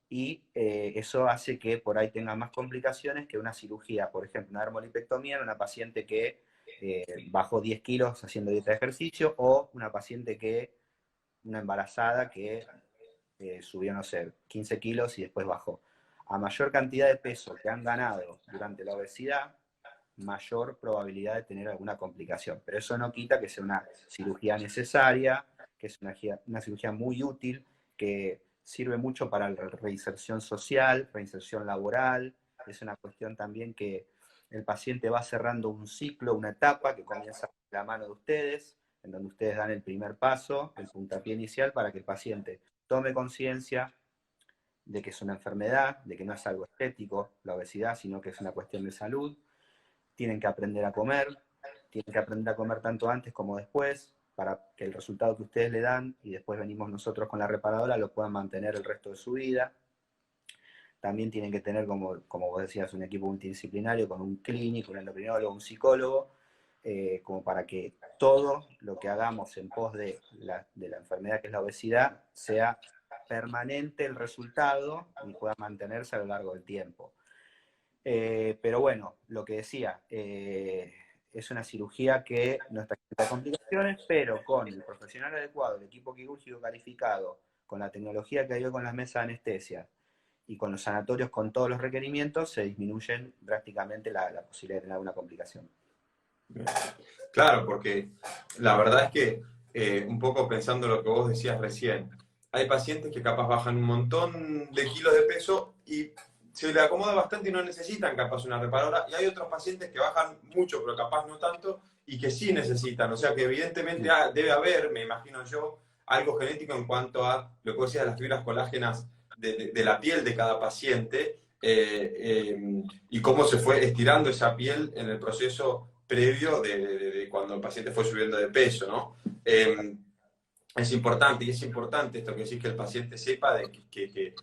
y eso hace que por ahí tenga más complicaciones que una cirugía, por ejemplo, una dermolipectomía en una paciente que bajó 10 kilos haciendo dieta de ejercicio, o una paciente que, una embarazada que subió, no sé, 15 kilos y después bajó. A mayor cantidad de peso que han ganado durante la obesidad, mayor probabilidad de tener alguna complicación. Pero eso no quita que sea una cirugía necesaria, que es una cirugía muy útil, que sirve mucho para la reinserción social, reinserción laboral. Es una cuestión también que el paciente va cerrando un ciclo, una etapa que comienza de la mano de ustedes, en donde ustedes dan el primer paso, el puntapié inicial, para que el paciente tome conciencia de que es una enfermedad, de que no es algo estético la obesidad, sino que es una cuestión de salud. Tienen que aprender a comer, tienen que aprender a comer tanto antes como después, para que el resultado que ustedes le dan, y después venimos nosotros con la reparadora, lo puedan mantener el resto de su vida. También tienen que tener, como vos decías, un equipo multidisciplinario con un clínico, un endocrinólogo, un psicólogo, como para que todo lo que hagamos en pos de la enfermedad que es la obesidad sea permanente el resultado y pueda mantenerse a lo largo del tiempo. Pero bueno, lo que decía, es una cirugía que no está exenta de complicaciones, pero con el profesional adecuado, el equipo quirúrgico calificado, con la tecnología que hay hoy con las mesas de anestesia y con los sanatorios con todos los requerimientos, se disminuyen drásticamente la posibilidad de tener alguna complicación. Claro, porque la verdad es que un poco pensando lo que vos decías recién, hay pacientes que capaz bajan un montón de kilos de peso y se le acomoda bastante y no necesitan capaz una reparadora, y hay otros pacientes que bajan mucho pero capaz no tanto y que sí necesitan, o sea que evidentemente debe haber, me imagino yo, algo genético en cuanto a lo que vos decías, las fibras colágenas de la piel de cada paciente, y cómo se fue estirando esa piel en el proceso previo de cuando el paciente fue subiendo de peso, ¿no? Es importante, y es importante esto que decís, que el paciente sepa de que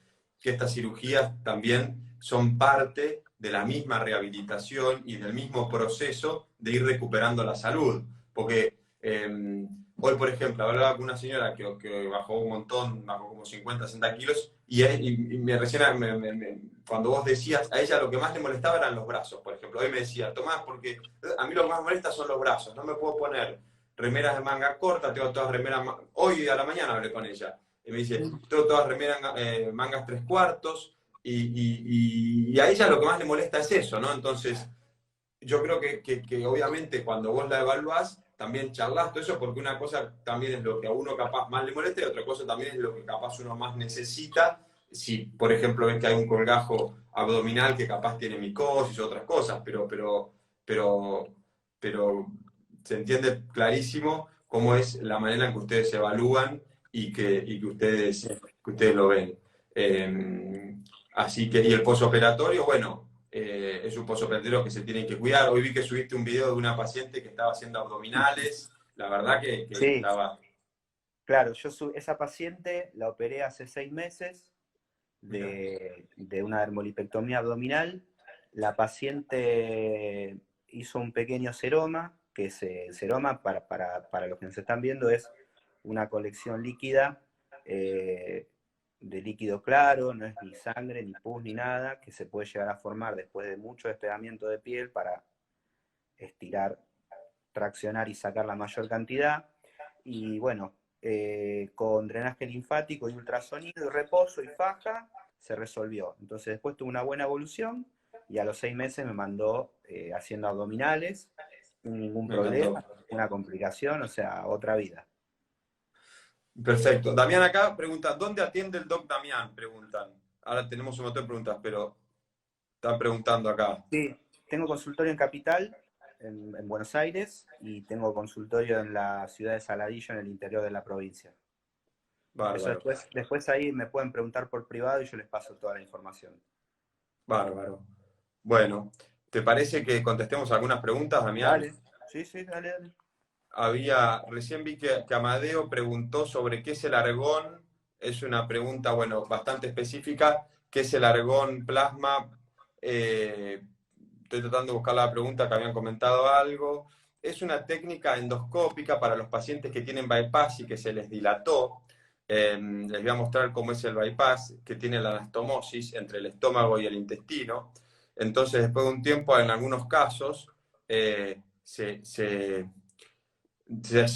estas cirugías también son parte de la misma rehabilitación y del mismo proceso de ir recuperando la salud. Porque hoy, por ejemplo, hablaba con una señora que bajó un montón, bajó como 50, 60 kilos, y me recién, cuando vos decías, a ella lo que más le molestaba eran los brazos, por ejemplo. Hoy me decía, Tomás, porque a mí lo que más me molesta son los brazos, no me puedo poner remeras de manga corta, tengo todas remeras, hoy a la mañana hablé con ella, y me dice, tengo todas remeras, mangas tres cuartos, y a ella lo que más le molesta es eso, ¿no? Entonces, yo creo que obviamente cuando vos la evaluás, también charlas todo eso, porque una cosa también es lo que a uno capaz más le molesta y otra cosa también es lo que capaz uno más necesita. Si, por ejemplo, ves que hay un colgajo abdominal que capaz tiene micosis o otras cosas, pero, pero se entiende clarísimo cómo es la manera en que ustedes evalúan y que ustedes lo ven. Así que, y el posoperatorio, bueno, es un posoperatorio que se tienen que cuidar. Hoy vi que subiste un video de una paciente que estaba haciendo abdominales, la verdad que Sí, estaba... claro, esa paciente la operé hace 6 meses Mira, de una dermolipectomía abdominal. La paciente hizo un pequeño seroma, que es el seroma, para los que nos están viendo, es una colección líquida, eh, de líquido claro, no es ni sangre, ni pus, ni nada, que se puede llegar a formar después de mucho despegamiento de piel para estirar, traccionar y sacar la mayor cantidad. Y bueno, con drenaje linfático y ultrasonido y reposo y faja, se resolvió. Entonces después tuvo una buena evolución y a los 6 meses me mandó haciendo abdominales, sin ningún Me problema, encantó. una complicación, o sea, otra vida. Perfecto. Damián acá pregunta, ¿dónde atiende el doc Damián? Preguntan. Ahora tenemos un montón de preguntas, pero están preguntando acá. Sí, tengo consultorio en Capital, en Buenos Aires, y tengo consultorio en la ciudad de Saladillo, en el interior de la provincia. Eso Bárbaro, después ahí me pueden preguntar por privado y yo les paso toda la información. bárbaro. Bueno, ¿te parece que contestemos algunas preguntas, Damián? Dale, sí, sí, dale, dale. Recién vi que Amadeo preguntó sobre qué es el argón. Es una pregunta, bueno, bastante específica. ¿Qué es el argón plasma? Eh, Estoy tratando de buscar la pregunta que habían comentado algo. Es una técnica endoscópica para los pacientes que tienen bypass y que se les dilató. Les voy a mostrar cómo es el bypass, que tiene la anastomosis entre el estómago y el intestino. Entonces, después de un tiempo, en algunos casos, se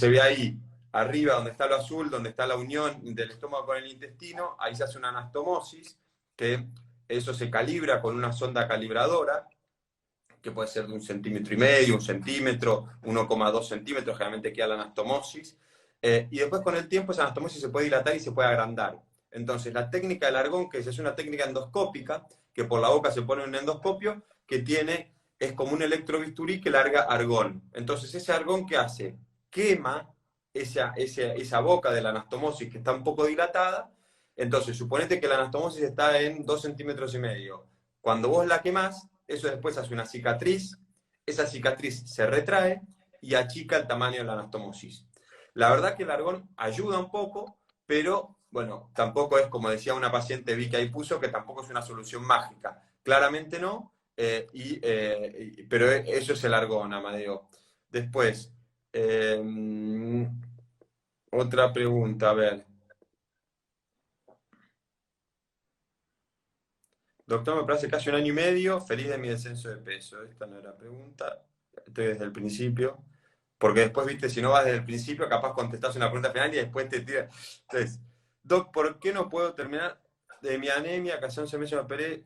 ve ahí, arriba donde está lo azul, donde está la unión del estómago con el intestino, ahí se hace una anastomosis, que eso se calibra con una sonda calibradora, que puede ser de 1,5 cm, 1 cm, 1,2 centímetros, generalmente queda la anastomosis. Y después con el tiempo esa anastomosis se puede dilatar y se puede agrandar. Entonces la técnica del argón, que es una técnica endoscópica, que por la boca se pone un endoscopio, que es como un electrobisturí que larga argón. Entonces ese argón, ¿qué hace? Quema esa boca de la anastomosis que está un poco dilatada. Entonces suponete que la anastomosis está en 2,5 cm. Cuando vos la quemás, eso después hace una cicatriz, esa cicatriz se retrae y achica el tamaño de la anastomosis. La verdad que el argón ayuda un poco, pero bueno, tampoco es, como decía una paciente, vi que ahí puso, que tampoco es una solución mágica. Claramente no, pero eso es el argón, Amadeo. Después, eh, otra pregunta, a ver. Doctor, me parece casi 1 año y medio, feliz de mi descenso de peso. Esta no era pregunta, estoy desde el principio. Porque después, viste, si no vas desde el principio, capaz contestás una pregunta final y después te tira. Entonces, Doc, ¿por qué no puedo terminar de mi anemia? Que hace 11 meses me operé.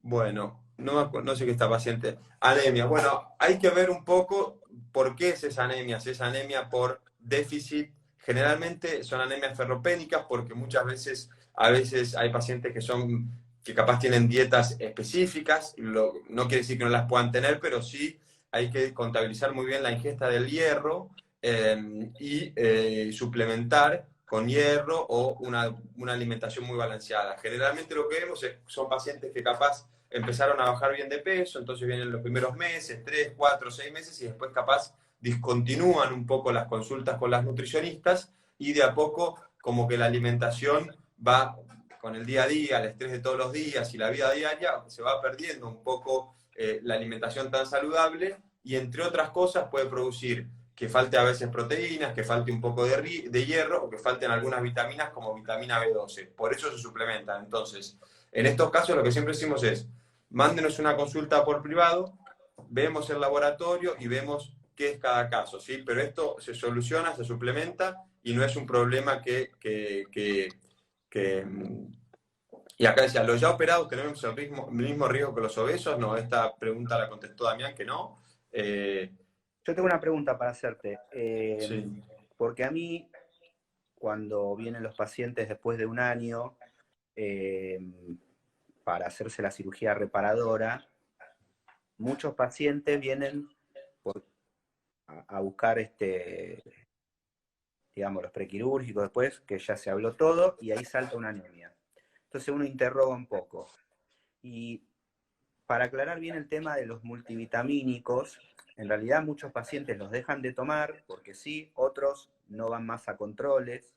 Bueno, no sé qué está paciente. Anemia. Bueno, hay que ver un poco por qué es esa anemia. Si es anemia por déficit, generalmente son anemias ferropénicas porque a veces hay pacientes que capaz tienen dietas específicas. No quiere decir que no las puedan tener, pero sí hay que contabilizar muy bien la ingesta del hierro y suplementar con hierro o una alimentación muy balanceada. Generalmente lo que vemos son pacientes que capaz empezaron a bajar bien de peso, entonces vienen los primeros meses, 3, 4, 6 meses, y después capaz discontinúan un poco las consultas con las nutricionistas y de a poco como que la alimentación va con el día a día, el estrés de todos los días y la vida diaria, se va perdiendo un poco la alimentación tan saludable y entre otras cosas puede producir que falte a veces proteínas, que falte un poco de hierro o que falten algunas vitaminas como vitamina B12. Por eso se suplementan. Entonces, en estos casos lo que siempre decimos es, mándenos una consulta por privado, vemos el laboratorio y vemos qué es cada caso, ¿sí? Pero esto se soluciona, se suplementa y no es un problema que y acá decía, ¿los ya operados tenemos el mismo riesgo que los obesos? No, esta pregunta la contestó Damián que no. Eh, Yo tengo una pregunta para hacerte, sí. porque a mí, cuando vienen los pacientes después de un año eh, para hacerse la cirugía reparadora, muchos pacientes vienen a buscar digamos, los prequirúrgicos después, que ya se habló todo, y ahí salta una anemia. Entonces uno interroga un poco. Y para aclarar bien el tema de los multivitamínicos, en realidad muchos pacientes los dejan de tomar porque sí, otros no van más a controles.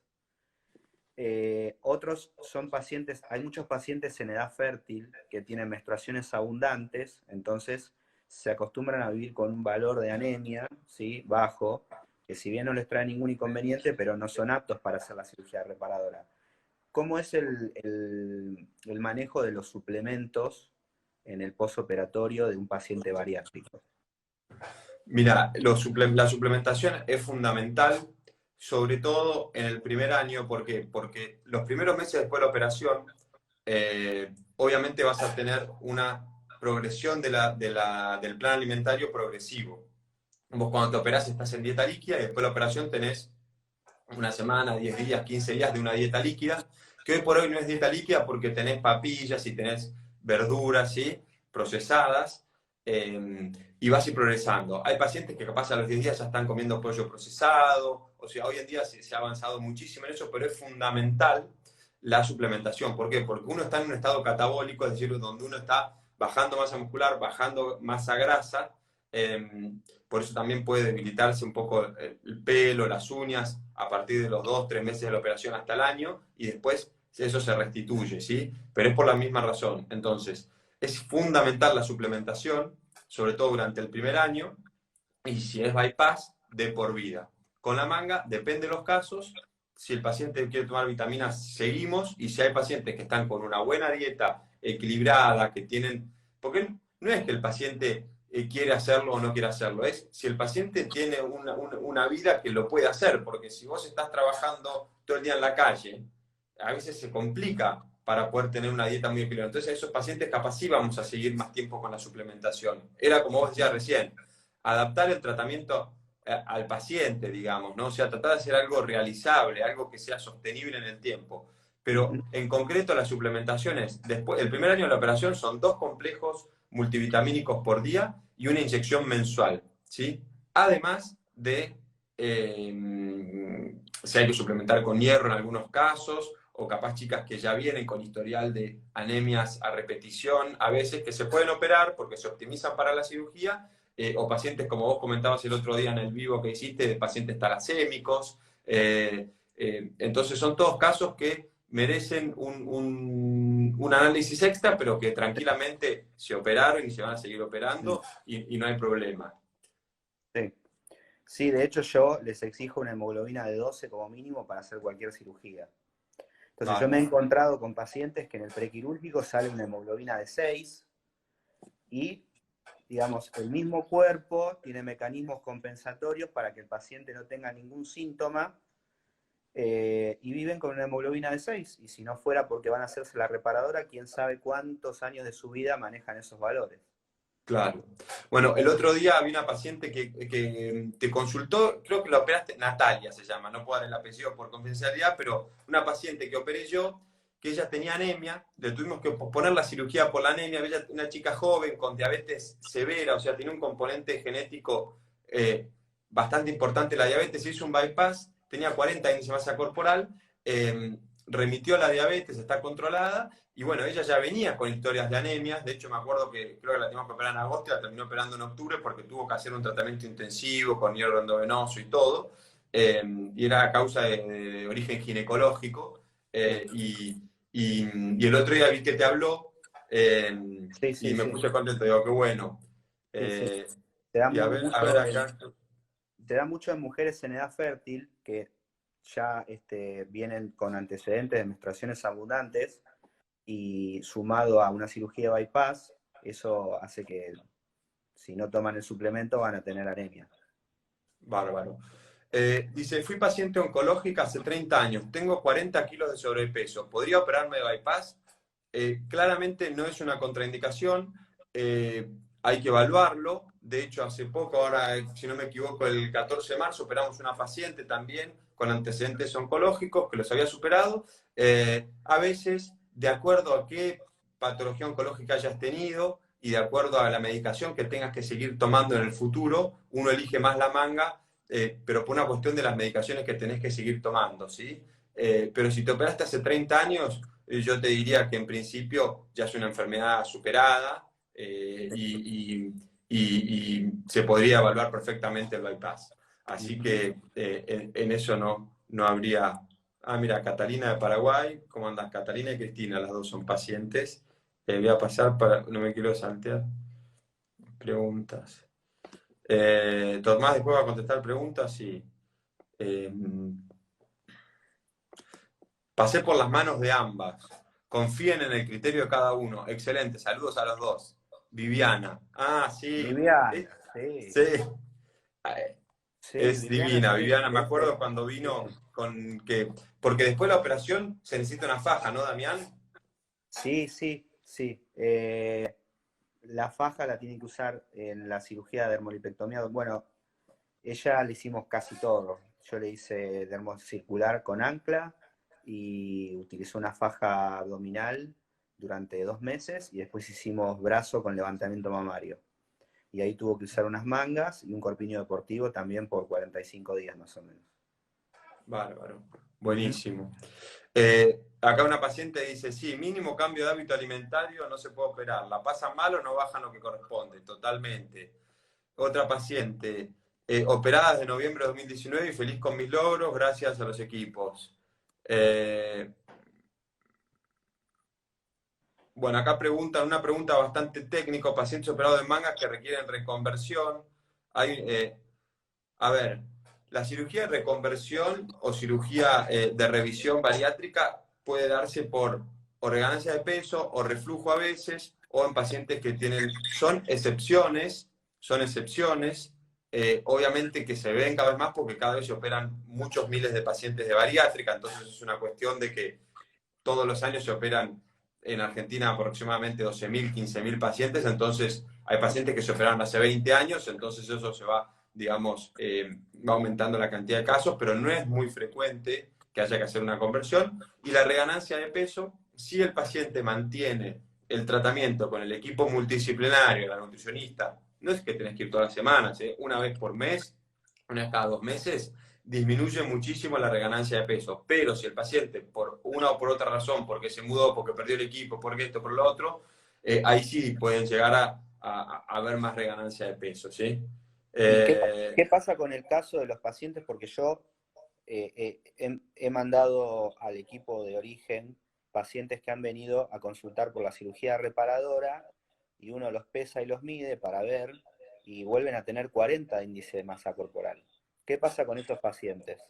Otros son pacientes, hay muchos pacientes en edad fértil que tienen menstruaciones abundantes, entonces se acostumbran a vivir con un valor de anemia, ¿sí? Bajo, que si bien no les trae ningún inconveniente, pero no son aptos para hacer la cirugía reparadora. cómo es el manejo de los suplementos en el posoperatorio de un paciente bariátrico? Mira, la suplementación es fundamental, sobre todo en el primer año. ¿Por qué? Porque los primeros meses después de la operación, obviamente vas a tener una progresión del plan alimentario progresivo. Vos cuando te operás estás en dieta líquida y después de la operación tenés una semana, 10 días, 15 días de una dieta líquida, que hoy por hoy no es dieta líquida porque tenés papillas y tenés verduras, ¿sí? Procesadas, y vas a ir progresando. Hay pacientes que capaz a los 10 días ya están comiendo pollo procesado, o sea, hoy en día se ha avanzado muchísimo en eso, pero es fundamental la suplementación. ¿Por qué? Porque uno está en un estado catabólico, es decir, donde uno está bajando masa muscular, bajando masa grasa, por eso también puede debilitarse un poco el pelo, las uñas, a partir de los 2, 3 meses de la operación hasta el año, y después eso se restituye, ¿sí? Pero es por la misma razón. Entonces, es fundamental la suplementación, sobre todo durante el primer año, y si es bypass, de por vida. Con la manga, depende de los casos. Si el paciente quiere tomar vitaminas, seguimos, y si hay pacientes que están con una buena dieta equilibrada, que tienen... Porque no es que el paciente quiere hacerlo o no quiere hacerlo, es si el paciente tiene una vida que lo puede hacer, porque si vos estás trabajando todo el día en la calle, a veces se complica para poder tener una dieta muy equilibrada. Entonces, a esos pacientes capaz sí vamos a seguir más tiempo con la suplementación. Era como vos decías recién, adaptar el tratamiento al paciente, digamos, ¿no? O sea, tratar de hacer algo realizable, algo que sea sostenible en el tiempo. Pero en concreto las suplementaciones, después, el primer año de la operación son 2 complejos multivitamínicos por día y una inyección mensual, ¿sí? Además de si hay que suplementar con hierro en algunos casos, o capaz chicas que ya vienen con historial de anemias a repetición, a veces que se pueden operar porque se optimizan para la cirugía, o pacientes como vos comentabas el otro día en el vivo que hiciste, de pacientes talasémicos. Entonces son todos casos que merecen un análisis extra, pero que tranquilamente se operaron y se van a seguir operando y no hay problema. Sí. Sí, de hecho yo les exijo una hemoglobina de 12 como mínimo para hacer cualquier cirugía. Entonces yo me he Vale. encontrado con pacientes que en el prequirúrgico sale una hemoglobina de 6 y, digamos, el mismo cuerpo tiene mecanismos compensatorios para que el paciente no tenga ningún síntoma, y viven con una hemoglobina de 6. Y si no fuera porque van a hacerse la reparadora, quién sabe cuántos años de su vida manejan esos valores. Claro. Bueno, el otro día había una paciente que te consultó, creo que la operaste, Natalia se llama, no puedo dar el apellido por confidencialidad, pero una paciente que operé yo, que ella tenía anemia, le tuvimos que posponer la cirugía por la anemia, ella, una chica joven con diabetes severa, o sea, tiene un componente genético bastante importante la diabetes, se hizo un bypass, tenía 40 índice de masa corporal, remitió la diabetes, está controlada, y bueno, ella ya venía con historias de anemias. De hecho me acuerdo que creo que la teníamos que operar en agosto y la terminó operando en octubre porque tuvo que hacer un tratamiento intensivo con hierro endovenoso y todo, y era a causa de origen ginecológico, y el otro día vi que te habló, Sí, y sí, me sí. puse contento, digo, qué bueno. Sí, sí. Eh, Se da y a ver acá. se da mucho en mujeres en edad fértil que ya vienen con antecedentes de menstruaciones abundantes y sumado a una cirugía bypass, eso hace que si no toman el suplemento van a tener anemia. Bárbaro. Dice, fui paciente oncológica hace 30 años, tengo 40 kilos de sobrepeso, ¿podría operarme de bypass? Claramente no es una contraindicación, hay que evaluarlo. De hecho, hace poco, ahora, si no me equivoco, el 14 de marzo operamos una paciente también con antecedentes oncológicos que los había superado. A veces, de acuerdo a qué patología oncológica hayas tenido y de acuerdo a la medicación que tengas que seguir tomando en el futuro, uno elige más la manga, pero por una cuestión de las medicaciones que tenés que seguir tomando, ¿sí? Pero si te operaste hace 30 años, yo te diría que en principio ya es una enfermedad superada, y se podría evaluar perfectamente el bypass. Así que en eso no habría... Ah, mira, Catalina de Paraguay, ¿cómo andas? Catalina y Cristina, las dos son pacientes. Voy a pasar para... No me quiero saltear preguntas. Tomás después va a contestar preguntas y... Pasé por las manos de ambas. Confíen en el criterio de cada uno. Excelente. Saludos a los dos. Viviana. Ah, sí. Viviana, sí. Sí. Sí, Es Viviana, divina, sí. Viviana. Me acuerdo cuando vino con que... Porque después de la operación se necesita una faja, ¿no, Damián? Sí, sí, sí. La faja la tiene que usar en la cirugía de dermolipectomía. Bueno, ella le hicimos casi todo. Yo le hice dermocircular con ancla y utilizó una faja abdominal durante 2 meses y después hicimos brazo con levantamiento mamario. Y ahí tuvo que usar unas mangas y un corpiño deportivo también por 45 días más o menos. Bárbaro. Ujú. Buenísimo. Acá una paciente dice, sí, mínimo cambio de hábito alimentario, no se puede operar. La pasan mal o no bajan lo que corresponde, totalmente. Otra paciente, operada desde noviembre de 2019 y feliz con mis logros, gracias a los equipos. Eh, bueno, acá preguntan una pregunta bastante técnica, pacientes operados de mangas que requieren reconversión. Hay, a ver, la cirugía de reconversión o cirugía de revisión bariátrica puede darse por o reganancia de peso o reflujo a veces, o en pacientes que tienen, son excepciones, obviamente que se ven cada vez más porque cada vez se operan muchos miles de pacientes de bariátrica, entonces es una cuestión de que todos los años se operan en Argentina aproximadamente 12.000, 15.000 pacientes, entonces hay pacientes que se operaron hace 20 años, entonces eso se va, digamos, va aumentando la cantidad de casos, pero no es muy frecuente que haya que hacer una conversión. Y la reganancia de peso, si el paciente mantiene el tratamiento con el equipo multidisciplinario, la nutricionista, no es que tenés que ir todas las semanas, una vez por mes, una vez cada 2 meses, disminuye muchísimo la reganancia de peso. Pero si el paciente, por una o por otra razón, porque se mudó, porque perdió el equipo, porque esto, por lo otro, ahí sí pueden llegar a ver más reganancia de peso, ¿sí? ¿Y qué, Eh, qué pasa con el caso de los pacientes? Porque yo he mandado al equipo de origen pacientes que han venido a consultar por la cirugía reparadora y uno los pesa y los mide para ver y vuelven a tener 40 de índice de masa corporal. ¿Qué pasa con estos pacientes?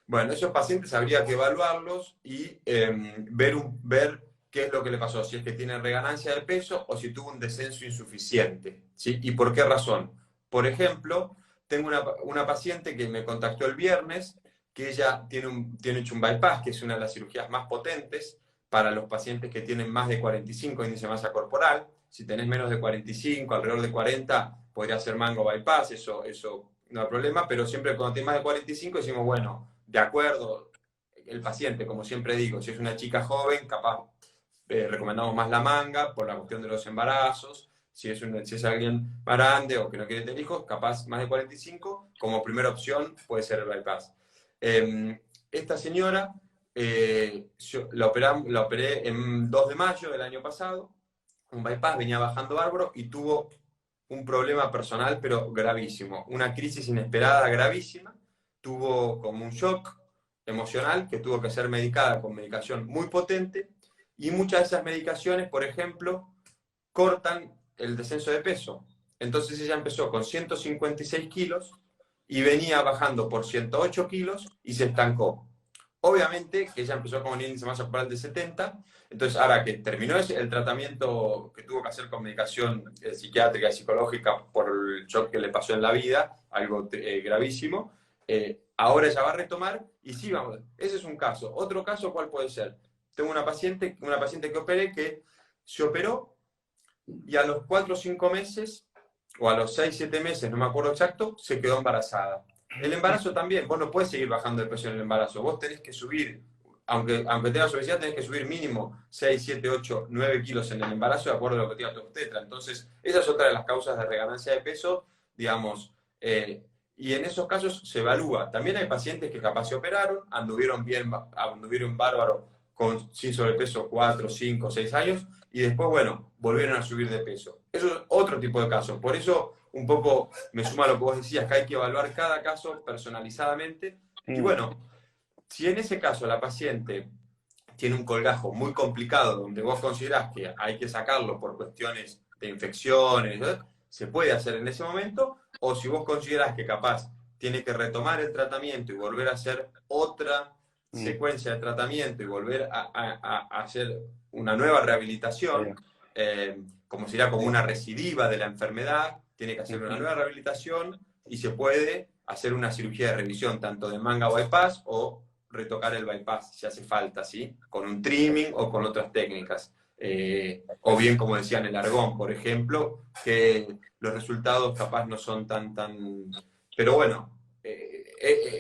Bueno, esos pacientes habría que evaluarlos y ver qué es lo que le pasó, si es que tiene reganancia de peso o si tuvo un descenso insuficiente, ¿sí? ¿Y por qué razón? Por ejemplo, tengo una paciente que me contactó el viernes, que ella tiene hecho un bypass, que es una de las cirugías más potentes para los pacientes que tienen más de 45 índice de masa corporal. Si tenés menos de 45, alrededor de 40, podría ser mango bypass, eso no hay problema, pero siempre cuando tiene más de 45 decimos, bueno, de acuerdo, el paciente, como siempre digo, si es una chica joven, capaz recomendamos más la manga por la cuestión de los embarazos. Si es alguien más grande o que no quiere tener hijos, capaz más de 45, como primera opción puede ser el bypass. Esta señora la operé en 2 de mayo del año pasado, un bypass, venía bajando bárbaro y tuvo un problema personal, pero gravísimo, una crisis inesperada gravísima, tuvo como un shock emocional que tuvo que ser medicada con medicación muy potente y muchas de esas medicaciones, por ejemplo, cortan el descenso de peso. Entonces ella empezó con 156 kilos y venía bajando por 108 kilos y se estancó. Obviamente que ella empezó con un índice de masa corporal de 70, entonces ahora que terminó el tratamiento que tuvo que hacer con medicación psiquiátrica y psicológica por el shock que le pasó en la vida, algo gravísimo, ahora ella va a retomar y sí, vamos, ese es un caso. Otro caso, ¿cuál puede ser? Tengo una paciente que operé que se operó y a los 4 o 5 meses, o a los 6 7 meses, no me acuerdo exacto, se quedó embarazada. El embarazo también, vos no puedes seguir bajando de peso en el embarazo, vos tenés que subir, aunque tengas obesidad, tenés que subir mínimo 6 7 8 9 kilos en el embarazo de acuerdo a lo que diga tu obstetra. Entonces, esa es otra de las causas de reganancia de peso, digamos, y en esos casos se evalúa. También hay pacientes que capaz se operaron, anduvieron bien, anduvieron bárbaro sin sobrepeso 4 5 6 años, y después, bueno, volvieron a subir de peso. Eso es otro tipo de caso. Por eso, un poco me suma a lo que vos decías, que hay que evaluar cada caso personalizadamente. Y Mm. bueno, si en ese caso la paciente tiene un colgajo muy complicado, donde vos considerás que hay que sacarlo por cuestiones de infecciones, ¿eh? Se puede hacer en ese momento, o si vos considerás que capaz tiene que retomar el tratamiento y volver a hacer otra Mm. secuencia de tratamiento y volver a hacer una nueva rehabilitación, Sí. como sería como una recidiva de la enfermedad, tiene que hacer una Ujú. nueva rehabilitación y se puede hacer una cirugía de revisión tanto de manga bypass o retocar el bypass si hace falta, ¿sí? Con un trimming o con otras técnicas. O Perfecto. bien, como decía en el argón, por ejemplo, que los resultados capaz no son tan. Pero bueno,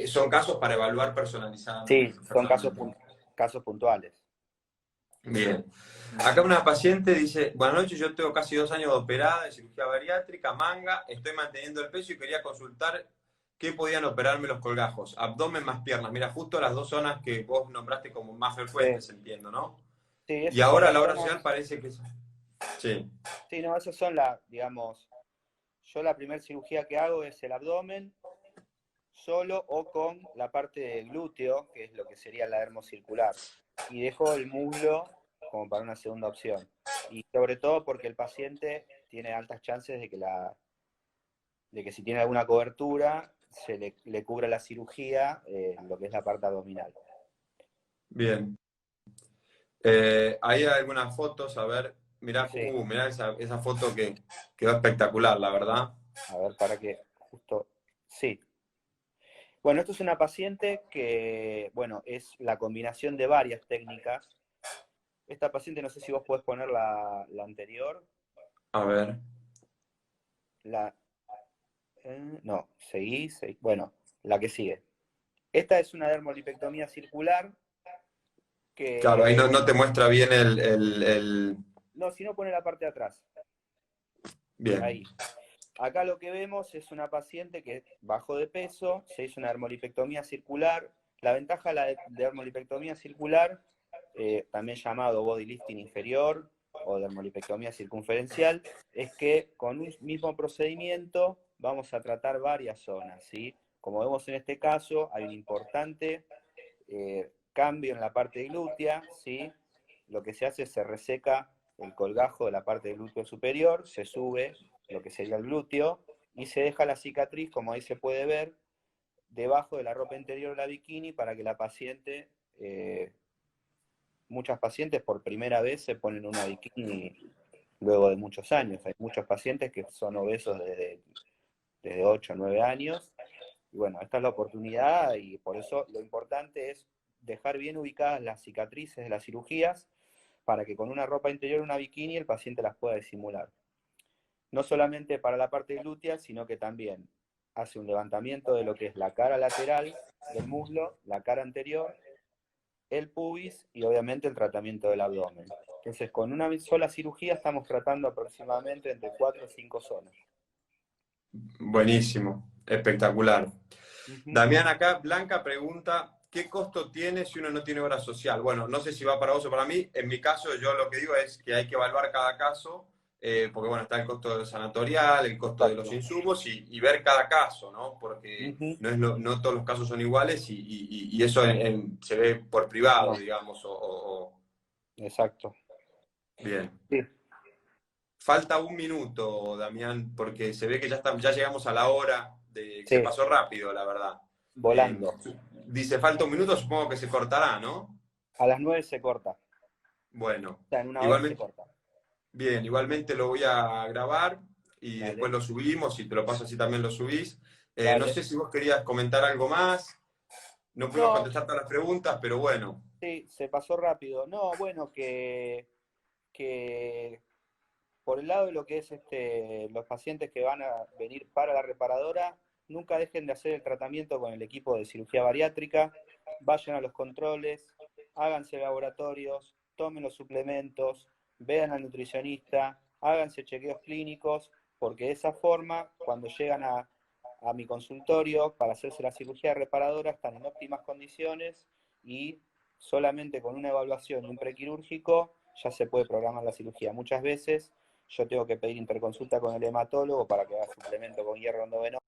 son casos para evaluar Sí, son personalmente. casos puntuales. Bien. Acá Ujú. una paciente dice, buenas noches, yo tengo casi 2 años de operada de cirugía bariátrica, manga, estoy manteniendo el peso y quería consultar qué podían operarme los colgajos, abdomen más piernas. Mira, justo las dos zonas que vos nombraste como más Sí, frecuentes, entiendo, ¿no? sí, Y esas son ahora a las la hora social zonas. parece que. Sí, Sí, no, esas son las, digamos, yo la primera cirugía que hago es el abdomen, solo o con la parte del glúteo, que es lo que sería la dermocircular. Y dejo el muslo como para una segunda opción. Y sobre todo porque el paciente tiene altas chances de que si tiene alguna cobertura, le cubra la cirugía, lo que es la parte abdominal. bien. Hay algunas fotos, a ver, Sí, mirá esa foto que quedó espectacular, la verdad. a ver, para que justo... Sí. Bueno, esto es una paciente que, bueno, es la combinación de varias técnicas. Esta paciente, no sé si vos podés poner la anterior. A ver, La, no, seguí. Bueno, la que sigue. Esta es una dermolipectomía circular claro, ahí que, no te bueno, muestra bien el. no, si no pone la parte de atrás. Bien, Ahí. Acá lo que vemos es una paciente que bajó de peso, se hizo una dermolipectomía circular. La ventaja de la dermolipectomía circular, también llamado body lifting inferior o dermolipectomía circunferencial, es que con un mismo procedimiento vamos a tratar varias zonas, ¿sí? Como vemos en este caso, hay un importante cambio en la parte glútea, ¿sí? Lo que se hace es se reseca el colgajo de la parte del glúteo superior, se sube lo que sería el glúteo y se deja la cicatriz, como ahí se puede ver, debajo de la ropa interior de la bikini para que la paciente, muchas pacientes por primera vez se ponen una bikini luego de muchos años. Hay muchos pacientes que son obesos desde 8 o 9 años. Y bueno, esta es la oportunidad y por eso lo importante es dejar bien ubicadas las cicatrices de las cirugías para que con una ropa interior, una bikini, el paciente las pueda disimular. No solamente para la parte glútea, sino que también hace un levantamiento de lo que es la cara lateral del muslo, la cara anterior, el pubis y obviamente el tratamiento del abdomen. Entonces, con una sola cirugía estamos tratando aproximadamente entre 4 o 5 zonas. buenísimo, espectacular. Uh -huh. Damián, acá Blanca pregunta, ¿qué costo tiene si uno no tiene obra social? Bueno, no sé si va para vos o para mí. En mi caso, yo lo que digo es que hay que evaluar cada caso, porque bueno, está el costo del sanatorial, el costo de los Exacto. insumos y ver cada caso, ¿no? Uh Porque -huh. no todos los casos son iguales y eso se ve por privado, No, digamos. exacto. Bien. Sí, Falta un minuto, Damián, porque se ve que ya llegamos a la hora, se sí, pasó rápido, la verdad. Eh, volando. dice, falta un minuto, supongo que se cortará, ¿no? A las 9 se corta. O Bueno, sea, en una hora se igualmente, corta. bien, igualmente lo voy a grabar y después Dale, lo subimos y te lo paso así también lo subís. No dale. sé si vos querías comentar algo más, no pudimos No, contestar todas las preguntas, pero bueno, sí, se pasó rápido. No, bueno, que por el lado de lo que es los pacientes que van a venir para la reparadora, nunca dejen de hacer el tratamiento con el equipo de cirugía bariátrica, vayan a los controles, háganse laboratorios, tomen los suplementos, vean al nutricionista, háganse chequeos clínicos, porque de esa forma, cuando llegan a mi consultorio para hacerse la cirugía reparadora, están en óptimas condiciones y solamente con una evaluación y un prequirúrgico ya se puede programar la cirugía. Muchas veces yo tengo que pedir interconsulta con el hematólogo para que haga suplemento con hierro endovenoso